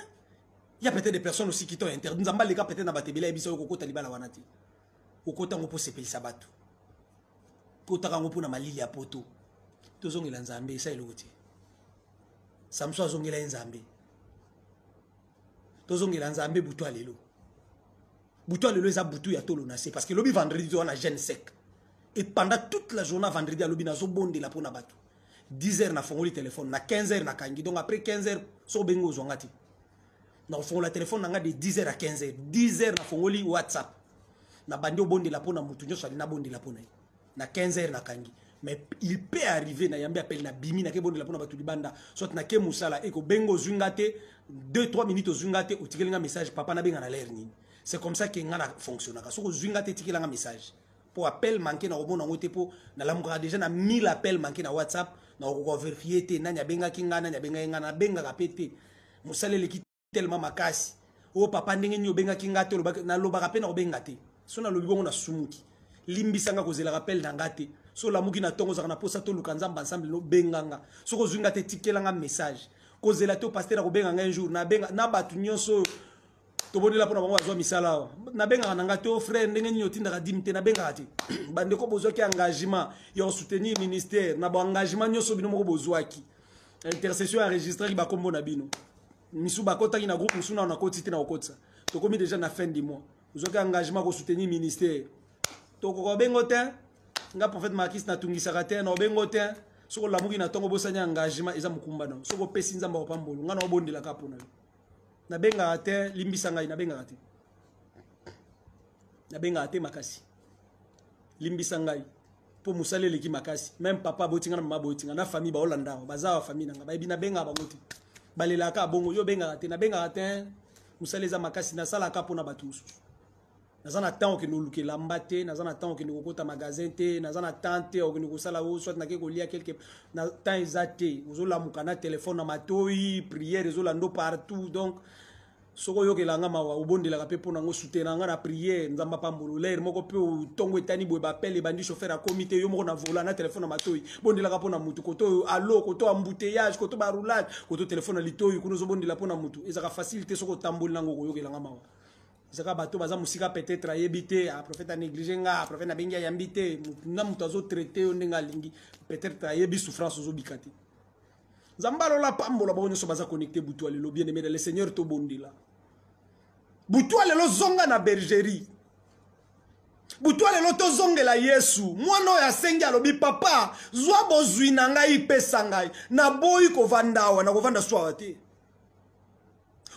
Il y a peut-être des personnes aussi qui t'ont interdit. Nzamba les gars peut-être na batebela ebiso yo kokota libala wanati. Kokota ngo po sepeli sabatu. Kota kango po na malili ya poto. Tozongela Nzambe sa eloti. Samso azongela Nzambe. Tozongela Nzambe butu alelo. Butu alelo eza butu ya tolo na se parce que lobi vendredi on a jeûne sec. Et pendant toute la journée vendredi à lobi na zo bonde la pona batu. 10h na fongoli téléphone na 15h na kangi donc après 15h so bengo zongati na fongola téléphone na nga de 10h à 15h 10h na fongoli WhatsApp na bandi obondi la pona mutu nyoso ali na bondi la pona na 15h na kangi mais il peut arriver na yambe appel na bimi na ke bondi la pona batu libanda soit na ke musala eko bengo zungate 2-3 minutes zungate utikelinga message papa na benga na l'air nini c'est comme ça que ngana fonctionne ka so zungate tikelanga message pour appel manqué na robona ngote po na lamuka déjà na 1000 appels manqué na WhatsApp na ko vérifier te nanya benga kinga nanya benga ngana benga kapete musale leki tellement makasi o papa ndenge nyo benga kinga te na loba kapena na benga te so na lobi bongo na sumuki limbisanga ko zela rappel na ngate so la muki na tongo za na posa to lukanzamba ensemble no benganga so ko zunga te tikelanga message ko zela to pasteur ko benga un jour na benga na batu nyonso to boni la pona bango azwa misala na benga na ngate o frère ndenge nyo tinda dimte na benga ati bande ko bozo ki engagement yo soutenir ministère na ba engagement nyonso bino moko bozwaki intercession enregistrée ba kombo na bino misu ba kota ki na groupe misu na koti te na okotsa to komi déjà na fin du mois bozo ki engagement ko soutenir ministère to ko bengo te nga prophète Marquis na tungisa te na bengo te soko la muki na tongo bosanya engagement eza mukumba na soko pesi nzamba ko pambolo nga na obondela ka pona na benga ate limbisa ngai na benga ate makasi limbisa ngai po musale leki makasi même papa botinga na mama botinga na famille ba Holanda baza wa famille nanga ba ebina benga ba ngoti balela ka bongo yo benga ate na benga ate musale za makasi na sala ka pona batusu nazana temps que nous luke lambate nazana temps que nous kokota magasin te nazana temps te que nous kosala o soit na ke ko lia quelque na temps exacté ozola mukana téléphone na matoi prière ezolando partout donc soko yo ke langa mawa obondela ka pe pona ngo soutenir nga na prière nzamba pambolo l'air moko pe tongo etani boye ba appel bandi chauffeur à comité yo moko na vola na téléphone na matoi bondela ka pona mutu koto allo koto embouteillage koto ba roulage koto téléphone na litoi kuno zo bondela pona mutu ezaka facilité soko tamboli nango yo ke langa mawa zaka bato baza musika peut-être ayebite a prophète a négligé nga prophète na bengi ayambite na muto azo traité ondenga lingi peut-être ayebi souffrance ozo bikati zambalo la pambola ba onyo so baza connecté butu alelo bien aimé le Seigneur to bondila butu alelo zonga na bergerie butu alelo to zongela Yesu mwana oyo asengi alobi papa zwa bozwi na ngai pesa ngai na boyi kovandawa na kovanda swa te.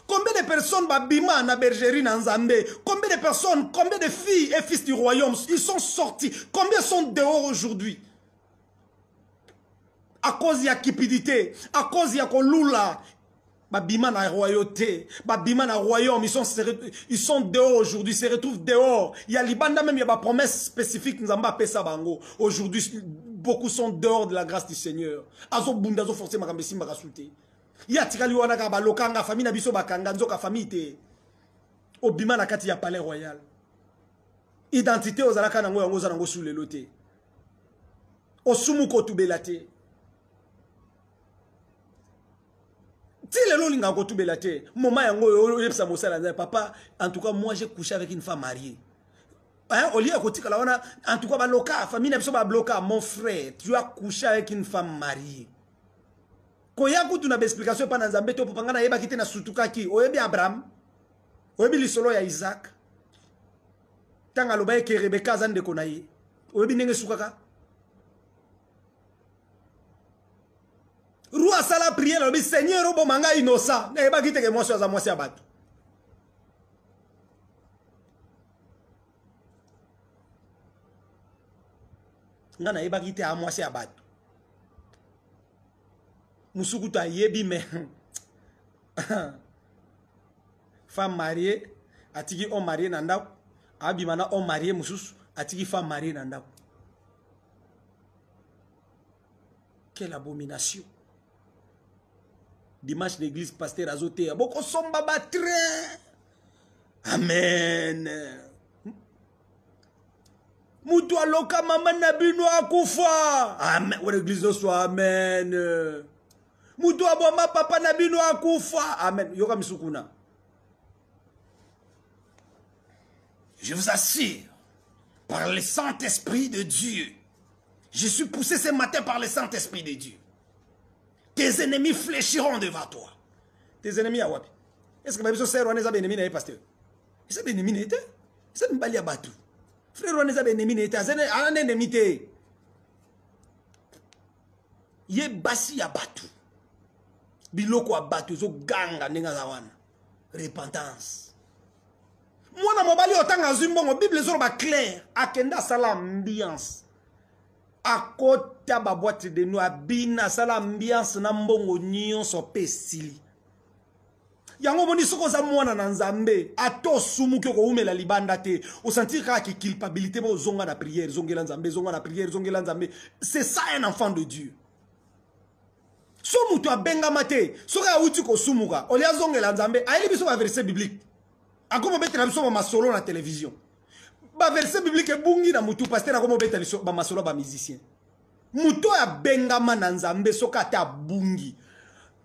Combien de personnes babima na bergerie na Nzambe? Combien de personnes, combien de filles et fils du royaume, ils sont sortis? Combien sont dehors aujourd'hui? À cause de la cupidité, à cause de la kolula, babima na royauté, babima na royaume, ils sont dehors aujourd'hui, se retrouvent dehors. Il y a Libanda même, il y a des promesses spécifiques, Nzamba pesa bango. Aujourd'hui, beaucoup sont dehors de la grâce du Seigneur. Azo bunda, azo forcé makambesi makasute. Ya tikali wana ka balokanga famille na biso bakanga nzoka famille te obima na kati ya palais royal identité ozalaka nango yango za nango sous le loté osumu ko tubela te ti lelo linga ko tubela te moment yango yepsa mosala nza papa en tout cas moi j'ai couché avec une femme mariée hein au lieu ko tikala wana en tout cas baloka famille na biso ba bloka mon frère tu as couché avec une femme mariée. Koya kutu na explication pa na Nzambe to popanga na yeba kite na sutuka ki oyebi Abraham oyebi lisolo ya Isaac tanga lobaye ke Rebeka zande konaye oyebi nenge sukaka roi sala prière lobi Seigneur obo manga innocent na yeba kite ke mwasi za mwasi abatu ngana yeba kite a mwasi abatu Musukuta yebi mais femme mariée atiki homme marié nanda abimana homme marié mususu atiki femme mariée nanda. Quelle abomination. Dimanche l'église pasteur azoté boko somba batre. Amen. Mutu aloka mama nabino akufa. Amen. Ou l'église no soit amen. Mutu aboma papa nabino akufa. Amen. Yoka misukuna. Je vous assure, par le Saint-Esprit de Dieu, je suis poussé ce matin par le Saint-Esprit de Dieu. Tes ennemis fléchiront devant toi. Tes ennemis à wapi? Est-ce que ma biso sœur Rouane zabe ennemi na pasteur? Est-ce que ennemi n'était? Est-ce que mbali ya batu? Frère Rouane zabe ennemi n'était? Un ennemi te. Ye basi ya batu. Biloko ya batu zo ganga nenga za wana. Repentance. Mwana mobali otanga zumbongo Bible zo ba clair akenda sala ambiance. Akota ba boîte de nuit abina sala ambiance na mbongo nyonso pesili. Yango boni soko za mwana na Nzambe ato sumu ko umela libanda te o sentir ka ki culpabilité bo zonga na prière zongela Nzambe zonga na prière zongela Nzambe. C'est ça un enfant de Dieu. So mutu abenga mate soka uti ko sumuka olia zongela Nzambe ayeli biso ba verset biblique. Akomo betela biso ba masolo na télévision. Ba verset biblique bungi na mutu pasteur akomo betela biso ba masolo ba musicien. Mutu ya benga na Nzambe soka ta bungi.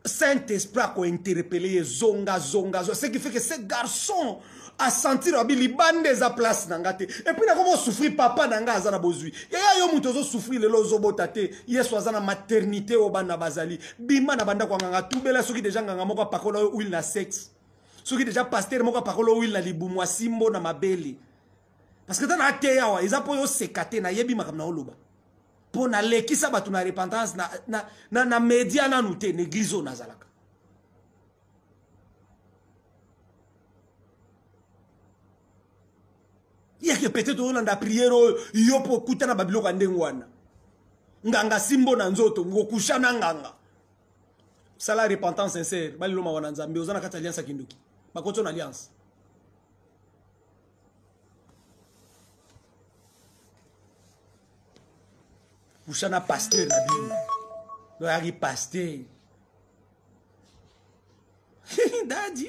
Saint-Esprit a interpellé zonga. Ce qui fait que ce garçon a senti li bande za place nangate. Et puis na comment souffrir papa nanga azana bozui. Ya yo mutu zo souffrir le lozo botate. Yesu azana maternité o bana bazali. Bima na banda kwa nganga tubela soki deja nganga moko pakola huile na sexe. Soki déjà pasteur moko pakola huile na libumu simbo na mabeli. Parce que tana teya wa iza po yo sekate na yebi makamna oloba. Pour na lekisa batu na repentance na media na nute n'église nazalaka. Il y a que peut-être on a prière yo po kuta na babilo kandengwana. Nganga simbo na nzoto ngokusha na nganga. Sala repentance sincère bali loma wana Nzambe ozana kata alliance kinduki. Bakoto na alliance. Pouchana pasteur na bino. Loyari pasteur. Daddy.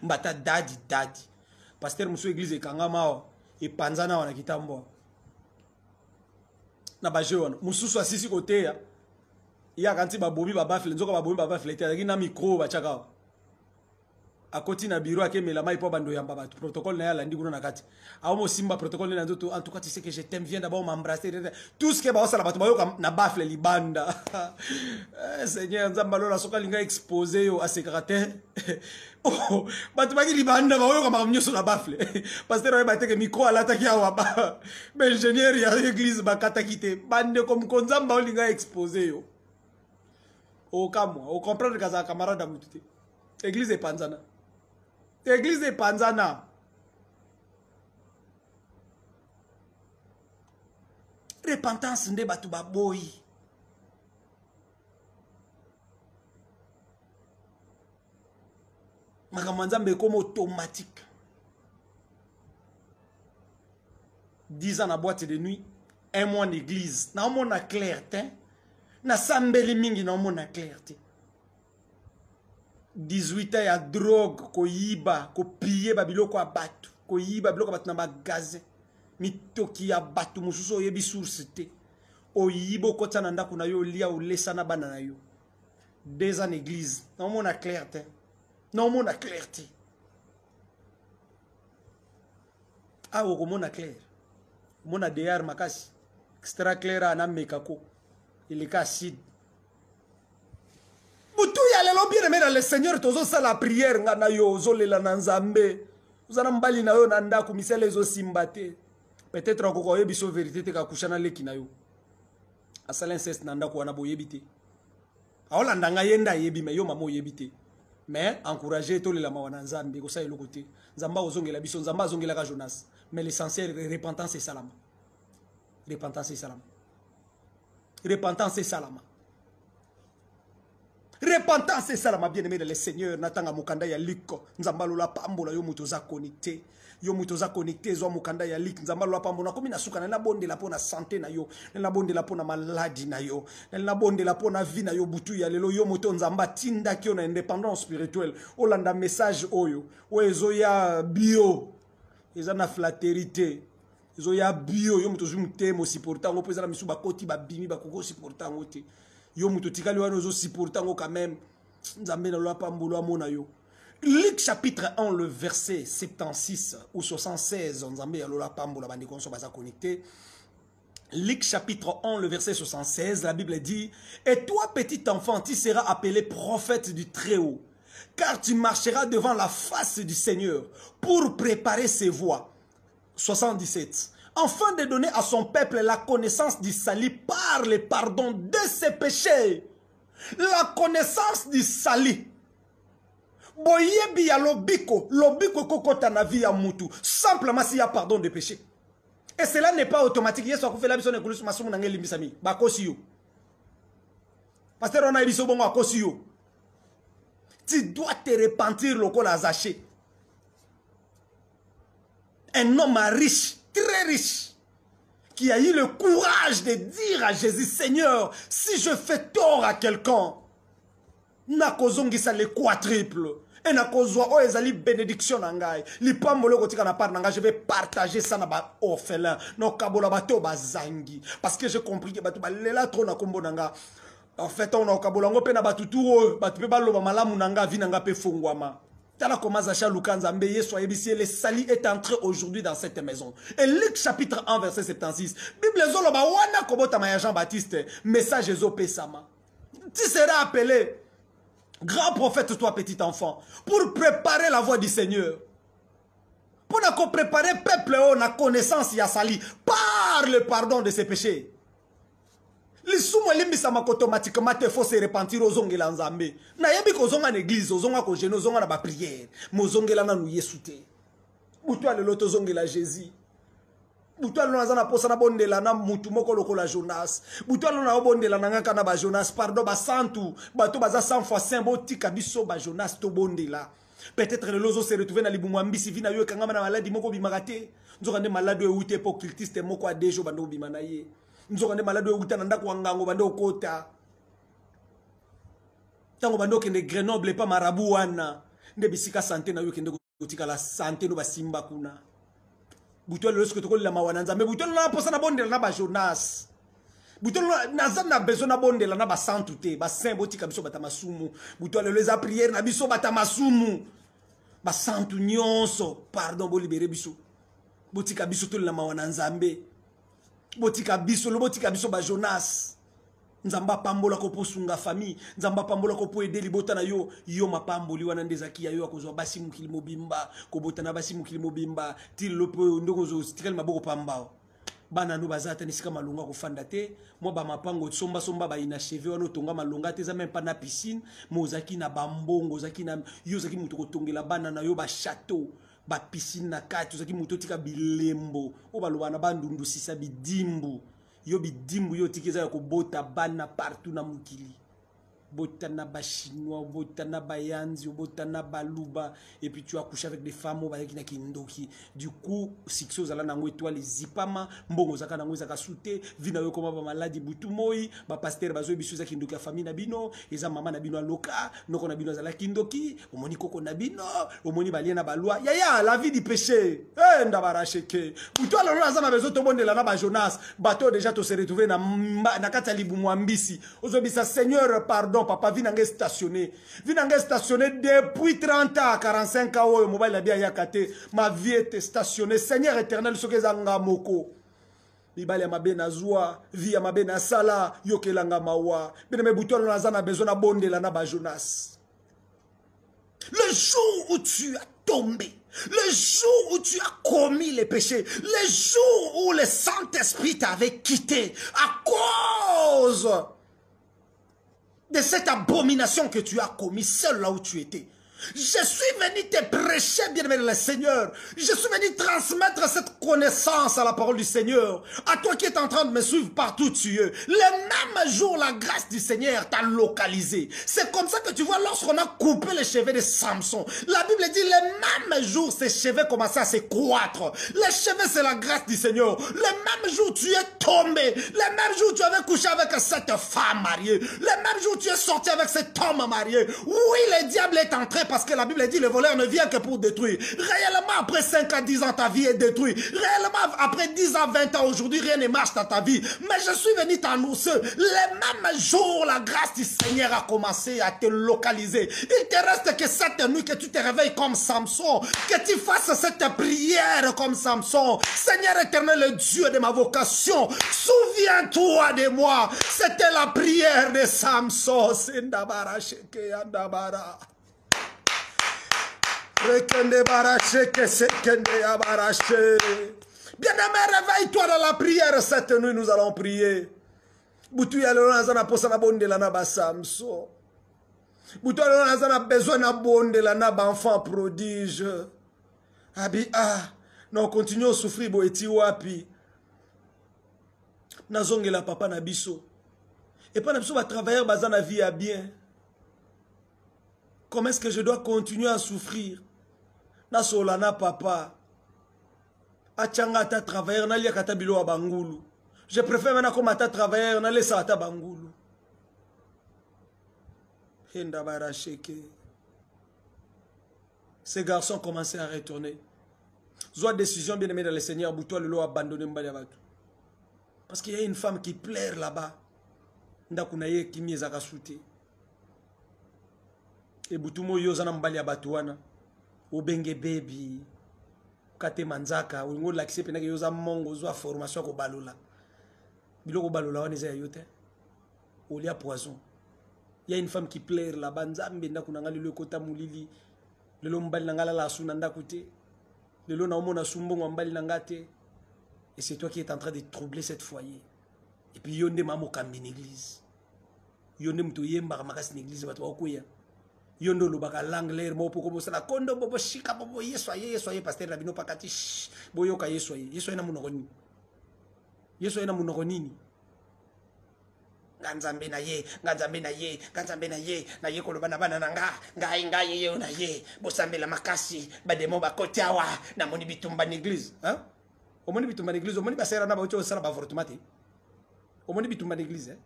Mbata daddy. Pasteur musu église kangama e panzana wana kitambo. Na baje wana. Musu so asisi kote ya. Ya kanti ba bobi ba bafle nzoka ba bobi ba bafle te na micro ba chaka. akoti na bureau akemela mai po bando yamba batu protocole na yala ndi kuna nakati aomo simba protocole na nzoto en tout cas tu sais que je t'aime, viens d'abord m'embrasser tout ce que ba osala batu bayoka na bafle libanda. Seigneur nzamba lola soka linga exposer yo a secrétaire. Oh batu baki libanda bayoka makamnyo sur la bafle pasteur oye bateke micro alataki awa ba ingénieur ya église bakata kite bande comme konzamba linga exposer yo o kamwa o comprendre kaza camarade mutute église est panzana. Église est panzana. Repentance nde batu baboy. Makamanzambe comme automatique. 10 ans na boîte de nuit, 1 mois d'église. Na mon na clarté. Na sambeli mingi na mon na clarté. 18 ans ya drogue ko yiba ko piller babilo ko abatu ko yiba biloko batu na magasin mitoki ya batu mususu oyebi source te o yibo ko tana ndako na yo lia o lesa na bana na yo 2 ans église non mon a clarté non mon a clarté ah o mon a clair mon a DR makasi extra clair na mekako il est acide. Boutou ya lelo bien aimé dans le Seigneur tozo sa la prière ngana yo zolela na nzambe uzana mbali na yo na ndako misele zo simbate peut-être ko yebi so vérité te ka kushana leki na yo asala inceste na ndako wana boyebi te aola ndanga yenda yebi me yo mamo yebi te mais encourager to lela mawana nzambe ko sa eloko te nzamba ozongela biso nzamba azongela ka Jonas mais l'essentiel repentance et salama repentance et salama repentance et salama. Repentance et salama bien-aimé de le Seigneur natanga mukanda ya liko nzambalo la pambola yo mutoza connecté yo mutoza connecté zo mukanda ya lik nzambalo la pambola komi na suka na bonde la pona santé na yo na bonde la pona maladie na yo na bonde la pona vie na yo butu ya lelo yo moto nzamba tinda ki na indépendance spirituelle olanda message oyo oezo ya bio ezana flatérité ezo ya bio yo mutozu mutemo supportant opeza na misuba koti ba bimi ba koko supportant ote yo muto tikali wana ozo supportant quand même nzambe na lwa pambolo amona yo. Luc chapitre 1 le verset 76 ou 76 nzambe ya lola pambola bandi konso baza connecté. Luc chapitre 1 le verset 76 la Bible dit et toi petit enfant tu seras appelé prophète du Très-Haut car tu marcheras devant la face du Seigneur pour préparer ses voies. 77 afin de donner à son peuple la connaissance du salut par le pardon de ses péchés. La connaissance du salut. Boyebi ya lobiko kokota na vie ya mutu. Simplement s'il y a pardon de péché. Et cela n'est pas automatique. Yesu akufela la biso ne kulusu masumu na ngeli mbisami. Bakosi yo. Pasteur on a biso bongo akosi yo. Tu dois te repentir lokola Zaché. Un homme riche, très riche, qui a eu le courage de dire à Jésus, Seigneur, si je fais tort à quelqu'un, nakozongisa le quadruple. Et nakozwa o ezali bénédiction nangai. Lipambolo kotika na part nangai, je vais partager ça na ba orphelin. No kabola bato bazangi. Parce que j'ai compris que bato balela trop na kombo nanga. En fait, on a kabola ngo pe na batu tour, batu pe baloba malamu nanga vi nanga pe fongwama. Le salut est entré aujourd'hui dans cette maison. Et Luc chapitre 1 verset 76. Bible zoloba wana kobota maya Jean-Baptiste. Message ezope sama. Tu seras appelé grand prophète toi petit enfant pour préparer la voie du Seigneur. Pour préparer le peuple na connaissance ya sali par le pardon de ses péchés. Les soumou limbisa automatiquement te faut se repentir aux ongela nzambe. Na yebi ko zonga na église, ozonga ko jeune, ozonga na ba prière, mozongela na nu yesute. Butu ale loto zongela Jésus. Butu ale na zana posa na bondela na mutu moko lokola Jonas. Butu ale na bondela na ngaka na ba Jonas, pardon ba santu, bato baza 100 fois saint botika biso ba Jonas to bondela. Peut-être le lozo se retrouver na libumwambi si vina yo kangama na maladie moko bimakate. Nzoka ne malade ou te hypocrite moko adejo bando bimana ye. Nous avons des malades où nous avons des kota. Tango bando kende Grenoble pas Marabouana. Nde bisika santé na yo kende kotika la santé no basimba kuna. Buto le lorsque to la mawananza mais buto na posa na bonde na ba Jonas. Buto na zana besoin na bonde na ba santé te ba saint botika biso batamasumu. Buto le les prière na biso batamasumu. basantu nyonso pardon bolibere biso botika biso to la mawana nzambe botika biso lo botika biso ba Jonas nzamba pambola ko posunga famille nzamba pambola ko po aider libota na yo yo mapamboli wana ndezaki ya yo akozwa basi mukili mobimba ko botana basi mukili mobimba til lopo ndoko zo stikal maboko pambao bana no bazata nisika malonga ko fanda te mo ba mapango somba somba ba inachevé wana tonga malonga te za même pas na piscine mozaki na bambongo zaki na yo zaki mutu ko tongela bana na yo ba château ba piscine na kati zaki mutu tika bilembo o balobana bandundu sisa bidimbu yo bidimbu yo tikeza ya ko bota bana partout na mukili botana ba chinois botana ba yanzi botana ba luba et puis tu as couché avec des femmes ba qui na kindoki du coup sixo zala nango étoile zipama mbongo zaka nango zaka souté vina yo koma ba maladie butu moi ba pasteur bazo biso za kindoki ya famille na bino eza mama na bino aloka noko na bino zala kindoki omoni koko na bino omoni balia na balwa ya la vie du péché ndabara cheke butu ala na zana bezo to bondela na ba Jonas bateau déjà to se retrouver na kata libu mwambisi ozobisa Seigneur pardon papa vinange stationné depuis 30 ans 45 ans oyo mobile bien yakate ma vie était stationnée Seigneur éternel sokezanga moko libali ya mabe na zwa vie ya mabe na sala yokelanga mawa bene mebuto na zana besoin na bondela na ba Jonas le jour où tu as tombé, le jour où tu as commis les péchés, le jour où le Saint-Esprit t'avait quitté à cause de cette abomination que tu as commis seul là où tu étais. Je suis venu te prêcher, bien-aimé le Seigneur. Je suis venu transmettre cette connaissance à la parole du Seigneur. À toi qui es en train de me suivre partout où tu es. Le même jour, la grâce du Seigneur t'a localisé. C'est comme ça que tu vois, lorsqu'on a coupé les cheveux de Samson, la Bible dit, le même jour, ses cheveux commençaient à se croître. Les cheveux, c'est la grâce du Seigneur. Le même jour, tu es tombé. Le même jour, tu avais couché avec cette femme mariée. Le même jour, tu es sorti avec cet homme marié. Oui, le diable est entré parce que la Bible dit le voleur ne vient que pour détruire. Réellement, après 5 à 10 ans, ta vie est détruite. Réellement, après 10 à 20 ans, aujourd'hui, rien ne marche dans ta vie. Mais je suis venu t'annoncer, le même jour, la grâce du Seigneur a commencé à te localiser. Il te reste que cette nuit, que tu te réveilles comme Samson, que tu fasses cette prière comme Samson. Seigneur éternel, le Dieu de ma vocation, souviens-toi de moi. C'était la prière de Samson. Sendabara sheke andabara. Bien-aimé, réveille-toi dans la prière cette nuit, nous allons prier. Boutou yalona zana posa na bonde la na ba Samson. Boutou yalona zana besoin na bonde la na ba enfant prodige. Abi non continuons à souffrir bo eti wapi. Na zongela papa na biso. Et pas na biso ba travailler bazana vie à bien. Comment est-ce que je dois continuer à souffrir? Na solana papa. Achanga ta travailleur na liaka ta bilo wa bangulu. Je préfère maintenant comme ta travailleur na lesa ta bangulu. Henda baracheke. Ces garçons commençaient à retourner. Zoa décision bien aimée dans le Seigneur, Boutoua le lot abandonné Mbaliabatu. Parce qu'il y a une femme qui pleure là-bas. Ndakunaye qui m'y a souté. Et Boutumo yozana Mbaliabatu wana. Obenge baby. Kate manzaka. Ou l'accès pena que yoza mongo zoa formation ko balola. Biloko balola wana eza yote. Olia poison. Il y a une femme qui pleure là-bas. Nzambe ndakuna le kota mulili. Lelo mbali nangala la suna ndakute. Lelo na omona sumbongo mbali nangate. Et c'est toi qui es en train de troubler cette foyer. Et puis yonde mamo kambi l'église. Yonde mto yemba makas l'église batwa okuya. Yondo lubaka langler mo poko bosala kondo bobo shika bobo yesoye pasteur rabino pakati boyoka yesoye na munoko nini. Yesoye na munoko nini. Nganzambe na ye na ye kolobana bana nanga ngai ye na ye bosambela makasi bademo bakotiawa na moni bitumba l'église hein omoni bitumba l'église omoni basera na baocho sala bavortumate omoni bitumba l'église hein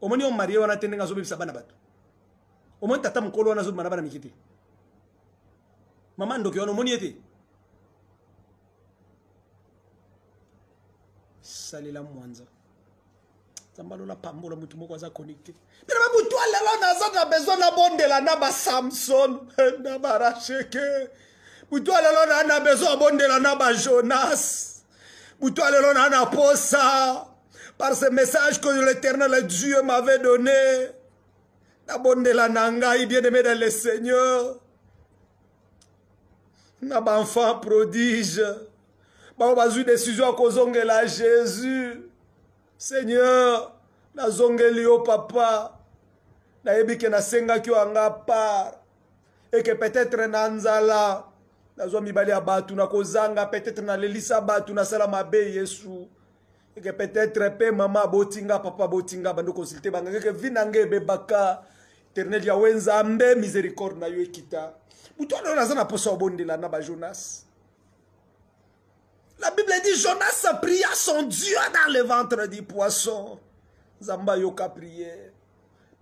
omoni on marié wana tendenga zo bibisa bana bato omoni tata mukolo wana zo bana bana mikite mama ndoki wana omoni ete salela mwanza Zambalola pambola mutu moko aza connecté. Mais mutu alelo naza na besoin na bondela na ba Samson na baracheke. Mutu alelo na besoin bondela na ba Jonas. Mutu alelo na posa par ce message que l'Éternel Dieu m'avait donné. Na bondela nanga, bien-aimé dans le Seigneur. Na ba enfant prodige. Ba bazu décision à kozongela Jésus. Seigneur, na zongeli yo papa. Na yebike na senga ki anga par. Et que peut-être na nzala. Na zo mibali ya batu na kozanga peut-être na lelisa batu na sala mabe Yesu. Et que peut-être pe mama botinga papa botinga bando consulter banga que vinange bebaka. Éternel ya wenzambe miséricorde na yo ekita. Mutu alo na zana poso bondela na ba Jonas. La Bible dit Jonas pria son Dieu dans le ventre du poisson. Zamba yoka prière.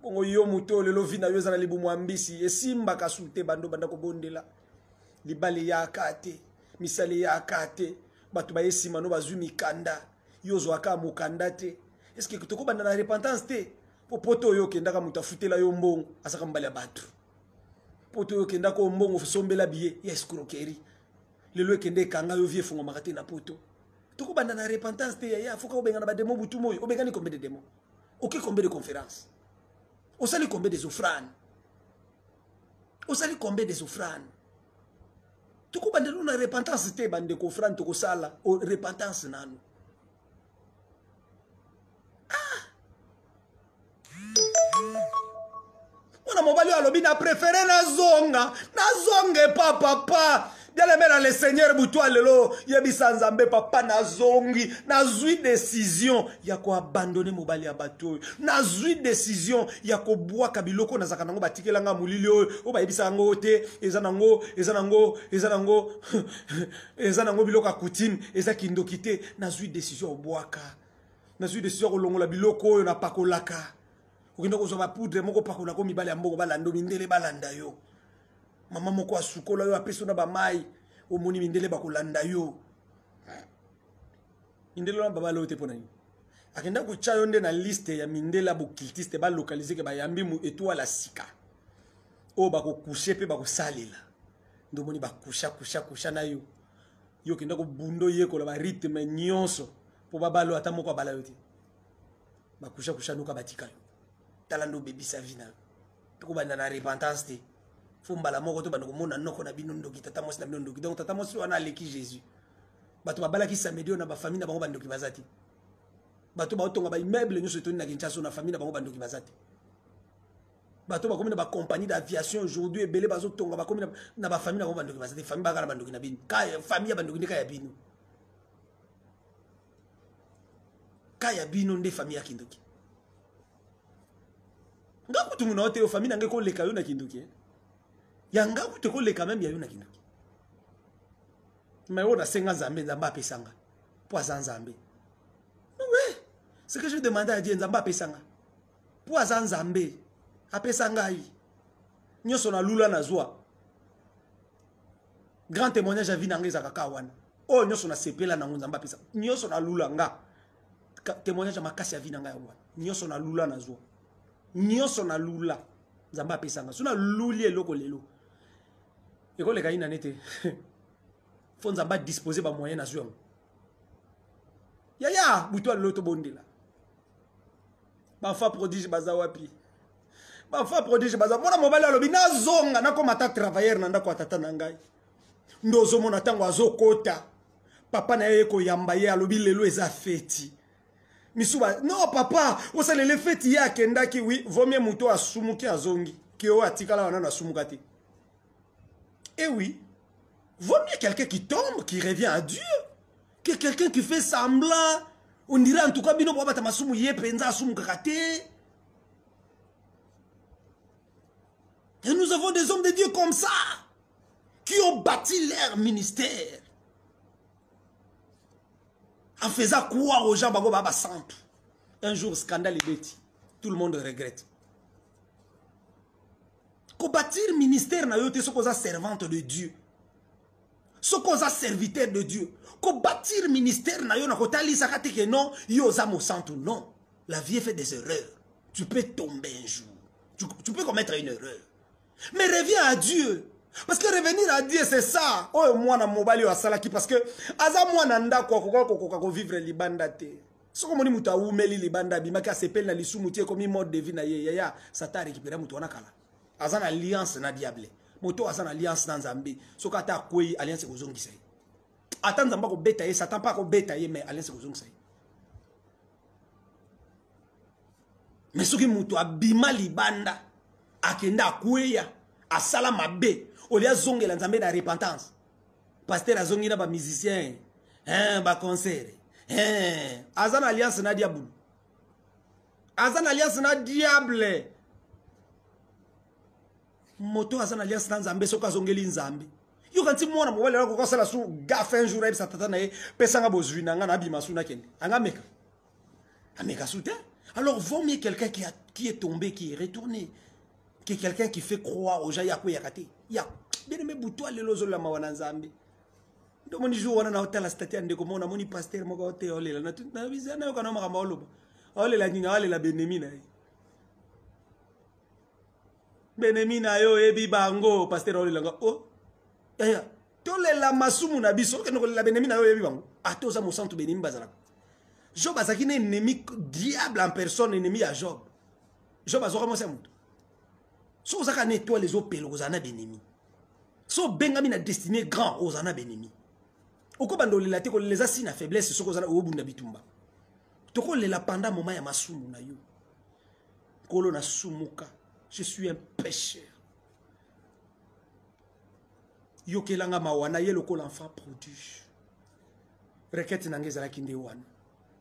Bongo yo muto lelo vina yo zana libu mwambisi. Esimba kasulte bando banda ko bondela. Libali ya akate. Misali ya akate. Batu ba esima no bazwi mikanda. Yo zo aka mukanda te. Est-ce que toko banda na repentance te? Po poto yo kenda ka mutafutela yo mbongo. Asaka mbali ya batu. Poto yo kenda ko mbongo sombela biye. Ya escroquerie. Lelo kende kanga yo vie fongo makate na poto. Toko banda na repentance te ya foka obenga na ba demo butu moyo. Obenga ni combien de démons? OK, combien de conférences? On sali combien des offrandes? On sali combien des offrandes? Toko banda na repentance te bande ko offrande toko sala o repentance nanu. Mwana mobali alobi na préféré na zonge papa. Bien aimé dans le Seigneur butoa lelo yebisa nzambe papa nazongi nazui décision ya ko abandonner mobali ya bato nazui décision ya ko bwaka biloko nazaka nango batikelanga mulili o ba yebisa ngo te eza nango biloko akutine eza kindoki te nazui décision obwaka nazui décision ko longola biloko oyo na pakolaka okenda ko zo ba poudre moko pakola ko mibali ya mboko balando mindele balanda yo. Mama moko asukola yo apeso na ba mai omoni mindele bakolanda yo. Mindele na baba lo te pona ni. Akenda ko chayo nde na liste ya mindela bokiltiste ba localiser ke ba yambi mu étoile la sika. O ba ko coucher pe ba ko salela. Ndo moni ba kusha na yo. Yo kenda ko bundo ye ko la ba rythme nyonso po baba lo ata moko bala yo te. Ba kusha no ka batika yo. Talando baby sa vina. Ko banda na repentance te. Fumbala moko to bando mona noko na bino ndoki tata mosi na bino ndoki donc tata mosi wana aleki Jésus bato babala ki samedio na ba famille na bango bandoki bazati bato ba otonga ba immeuble nyoso toni na Kinshasa na famille na bango bandoki bazati bato ba komi na ba compagnie d'aviation aujourd'hui ebele bazo tonga ba komi na ba famille na bango bandoki bazati famille ba kala bandoki na bino ka famille bandoki ndeka ya bino ka ya bino nde famille ya kindoki ngaku tumuna ote yo famille na ngeko leka yo na kindoki Yanga ku te ko le quand même ya yuna kindoki. Mais on a 5 ans Nzambe apesanga. Poison Nzambe. Oui. Ce que je demandais à Dieu Nzambe apesanga. Poison Nzambe apesanga yi. Nyoso na lula na zwa. Grand témoignage à vinange za kakawana. Oh nyoso na sepela na Nzambe apesanga. Nyoso na lula nga. Témoignage makasi ya vinanga ya wa. Nyoso na lula na zwa. Nyoso na lula Nzambe apesanga. Suna luli eloko lelo. Et quand les gars n'étaient, faut nous disposer de moyens nations. Ya, boutoir l'auto bondela. Ma femme prodige bazawapi. Ma femme prodige bazawapi. Mon mobile alobi na zonga na komata travailleur na ndako atata nangai. Ndozo mona tango azokota. Papa na yeko yamba ye alobi lelo eza feti. Misuba, non papa, osale le feti ya kendaki oui, vaut mieux muto asumuki azongi. Ki o atikala wana na sumukati. Et oui, vaut mieux quelqu'un qui tombe, qui revient à Dieu, que quelqu'un qui fait semblant. On dirait en tout cas, bino baba tamasumu ye penza asumu kakate. Et nous avons des hommes de Dieu comme ça, qui ont bâti leur ministère, en faisant croire aux gens, baba baba simple. Un jour, scandale et bêtis, tout le monde regrette. Ko bâtir ministère na yote so koza servante de Dieu. So koza serviteur de Dieu. Ko bâtir ministère na yo na kotali sakate ke non yo za mo santu non. La vie fait des erreurs. Tu peux tomber un jour. Tu peux commettre une erreur. Mais reviens à Dieu. Parce que revenir à Dieu, c'est ça. Oh, moi, na mobali wa salaki. Parce que, aza moi, nanda ko vivre libanda te. So comme on dit, muta oumeli libanda bimaki a sepel na lisu mutie comme mode de vie na ye. Ya, ça t'a récupéré mutu wana kala. Aza na alliance na diable. Moto aza na alliance na Nzambe. So kata kwe alliance ko zongi sai. Atan Nzamba ko beta ye, Satan pas ko beta ye, mais alliance ko zongi sai. Mais soki mutu abima libanda, akenda kweya, asala mabe. Olia zonge la Nzambe na repentance. Pasteur a zongi na ba musicien, ba concert. Azan alliance na diable. Azan alliance na diable. Moto azan alliance na Nzambe soka zongeli Nzambe. Yo kanti mwana mobile la ko sala su gafe un jour sa tata na ye pesanga bozwi na nga na bima su na kende. Anga meka. Ameka soute. Alors vaut mieux quelqu'un qui est tombé, qui est retourné, que quelqu'un qui fait croire aux gens ya ko yakate. Ya bien aimé buto le lozo la mawana Nzambe. Do moni jour wana na hotel la statue ande ko mona moni pasteur moko hotel olela na bizana yo kana makamba oloba. Olela nyinga olela benemina. Benemina yo ebi bango pasteur olela nga oh. Ya tolela masumu na biso ke no la benemina yo ebi bango. Atoza mo centre benemi bazala. Job azaki na ennemi diable en personne ennemi à Job. Job azoka mo semuto. So ozaka na étoile les opelo ozana benemi. So bengami na destiné grand ozana benemi. Oko bando lela te ko les assi na faiblesse soko ozana obunda bitumba. Toko lela pendant moment ya masumu na yo. Kolo na sumuka. Je suis un pécheur. Yo kelanga mawana ye loko l'enfant prodige. Requête nangeza la kinde wana.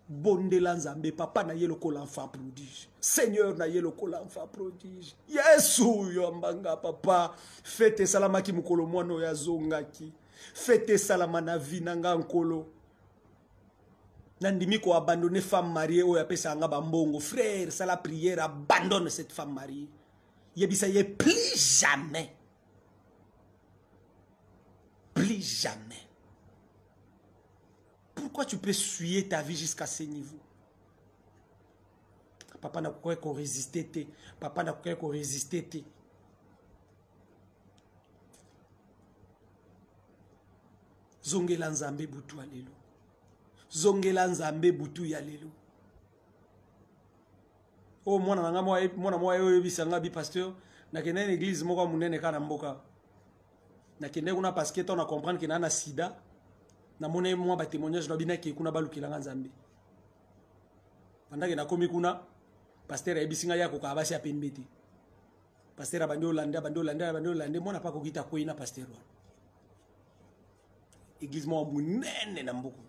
Bondela Nzambe papa na ye loko l'enfant prodige. Seigneur na ye loko l'enfant prodige. Yesu yo mbanga papa. Fete salama ki mukolo mwana ya zongaki. Fete salama na vie nanga nkolo. Nandimi ko abandonner femme mariée o ya pesa nga bambongo. Frère, ça la prière abandonne cette femme mariée. Yebisa ye plus jamais. Plus jamais. Pourquoi tu peux suyer ta vie jusqu'à ce niveau? Papa n'a pas qu'on résister. Papa n'a pas qu'on résister. Zongela Nzambe butu alelo. Zongela Nzambe butu ya lelo. Oh mwana nanga mwa yo bisanga bi pasteur na kende na église moko munene kana mboka. Na kende kuna parce que on a comprendre que na sida. Na mona moi ba témoignage na bina ki kuna balukilanga Nzambe. Pendant que na komi kuna pasteur ebisinga yako ka basi apembeti. Pasteur abandi Hollande mona pa ko kita ko ina pasteur wa. Église mo munene na mboko.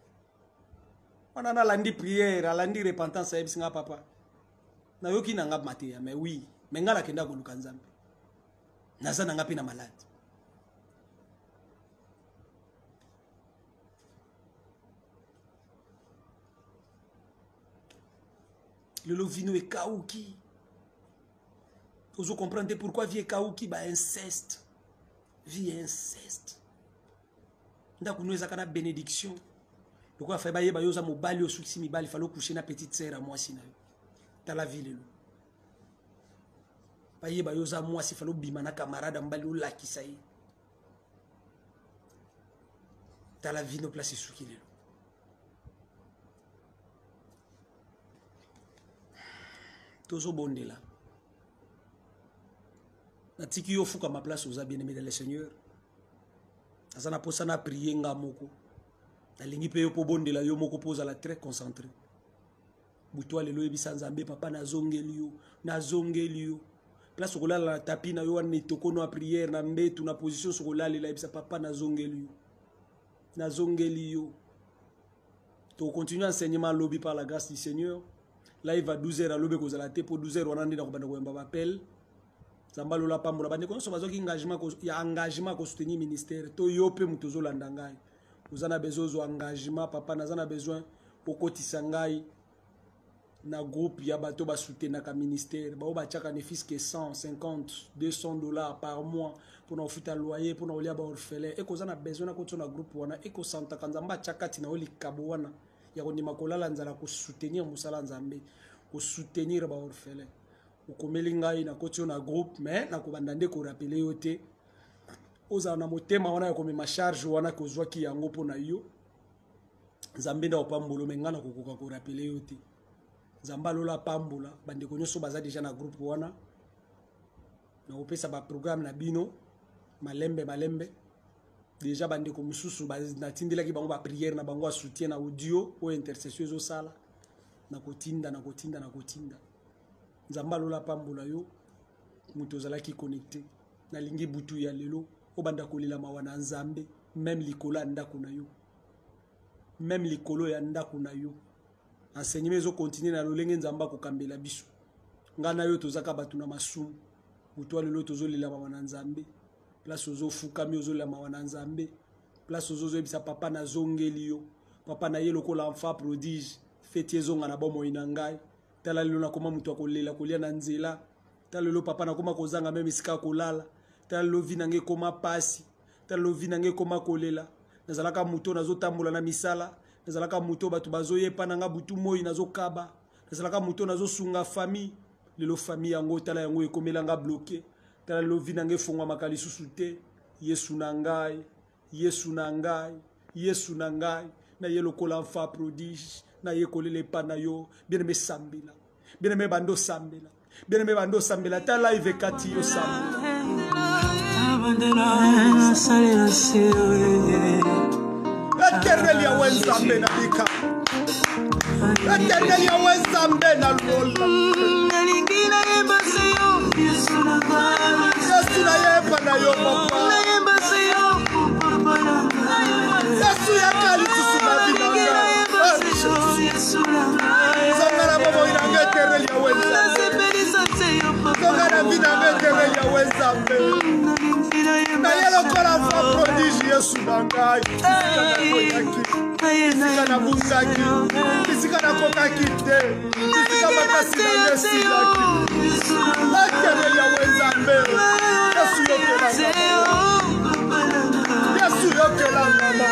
On a landi prière, landi repentance ebisinga papa. Na yoki na ngap maté mais oui, mais ngala kenda ko luka Nzambe. Naza na ngapi na malade. Le lovino est kaouki. Vous comprenez pourquoi vie est kaouki? Bah inceste. Vie inceste. Ndaku nous ezaka na bénédiction. Pourquoi fait baye bayoza mobali osuksi mibali falo coucher na petite sœur à moi sina. Dans la ville lo. Baye bayoza moi si falo bima na camarade mbali o lakisa yi. Dans la vie no place suki lelo. Tozo bondela. Natiki yo fuka ma place aux bien-aimés dans le Seigneur. Azana posana prier nga moko. Na lingi pe yo po bondela yo moko poza la très concentré. Butoa lelo ebisa Nzambe papa na zongeli yo. Place ko la tapi na yo wan toko no prière na mbetu na position so la ebisa papa na zongeli yo. To continuer enseignement lobby par la grâce du Seigneur. Là il va 12h à l'obé kozala te pour 12h on a ndina ko banda ko yamba appel. Zambalo la pambola bande ko so bazoki engagement ko ya engagement ko soutenir ministère to yope mutozo landa ngai. Vous en avez besoin d'engagement papa na zana besoin okotisa ngai na groupe ya bato ba soutenir ka ministère ba ba chaka ne fils que 150 $200 par mois pour na futa loyer pour na olia ba orphelin et ko zana besoin na ko tsona groupe wana e ko santa kanzamba chaka tina oli kabo wana ya ko ndima kolala nzala ko soutenir musala Nzambe ko soutenir ba orphelin okomeli ngai na koti na groupe mais na kobanda nde ko rappeler yo te oza na motema wana ya komema charge wana kozwa ki yango pona yo Nzambe nda opambolo mengana kokoka ko rappeler yo te Nzamba lola pambola bande ko nyoso baza déjà na groupe wana na opesa ba programme na bino malembe déjà bande ko mususu na tindela ki bango ba prière na bango a soutien na audio o intercession zo sala na kotinda Nzamba lola pambola yo muto zalaki connecté na lingi butu ya lelo obanda kolela mawana Nzambe même likolo ya ndako na yo même likolo ya ndako na yo enseignement zo continuer na lolenge Nzamba ko kambela biso ngana yo tozaka batu na masumu muto lelo tozolela mawana Nzambe place ozo fukami ozolela mawana Nzambe place ozo ebisa papa na zongeli yo papa na ye lokola enfant prodige feti ezonga na bomo inangai tala lelo na koma muto akolela kolia na nzela tala lelo papa na koma kozanga même isika kolala tala lelo vi nange koma pasi tala lelo vi nange koma kolela nazalaka muto nazotambola na misala nazalaka muto batu bazoyepa nanga butu moi nazokaba nazalaka muto nazosunga famille lelo famille yango tala yango ekomelanga bloqué tala lelo vi nange fongwa makali susu te Yesu na ngai na ye lokola enfant prodige na ye kolele pana yo bien-aimé sambela bien-aimé bando sambela ta live kati yo sambela Eternel ya wenzambe na bika Eternel ya wenzambe na lola Nalingina yembase yo Yesu na yeba na yo papa Yesu ya kali tusuna binanga Zongara bobo inanga eternel ya wenzambe Zongara binanga eternel ya wenzambe Na yelo kola fa prodige Yesu nangai Isika na bungaki Isika na kokaki te Isika makasi na ngesi laki Eternel ya wenzambe Yesu yokela Yesu yokela mama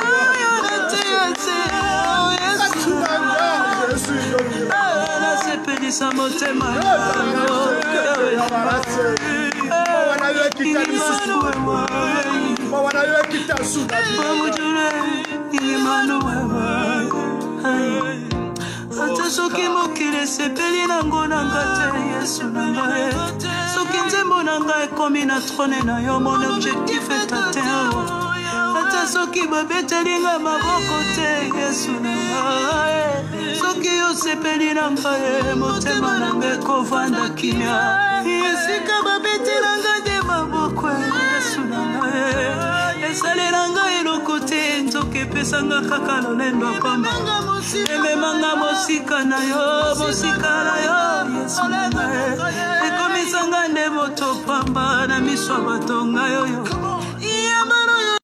Yesu yokela Nasepelisa motema Wana yo kita lisusu Wana yo kita suda Ata soki mokili sepeli nango nanga te Yesu nangae Soki nzembo nanga ekomi na trone na yo Mon objectif est atteint Ata soki babetelinga maboko te Yesu nangae Soki yo sepeli nangae Motema nanga ekovanda kimia Esika babetelanga de maboko Yesu nangae Esalela ngai lokote nzoke pesanga kaka lolendo pamba Ememanga mosika na yo Yesu nangae Ekomisanga nde moto pamba na miso batonga yo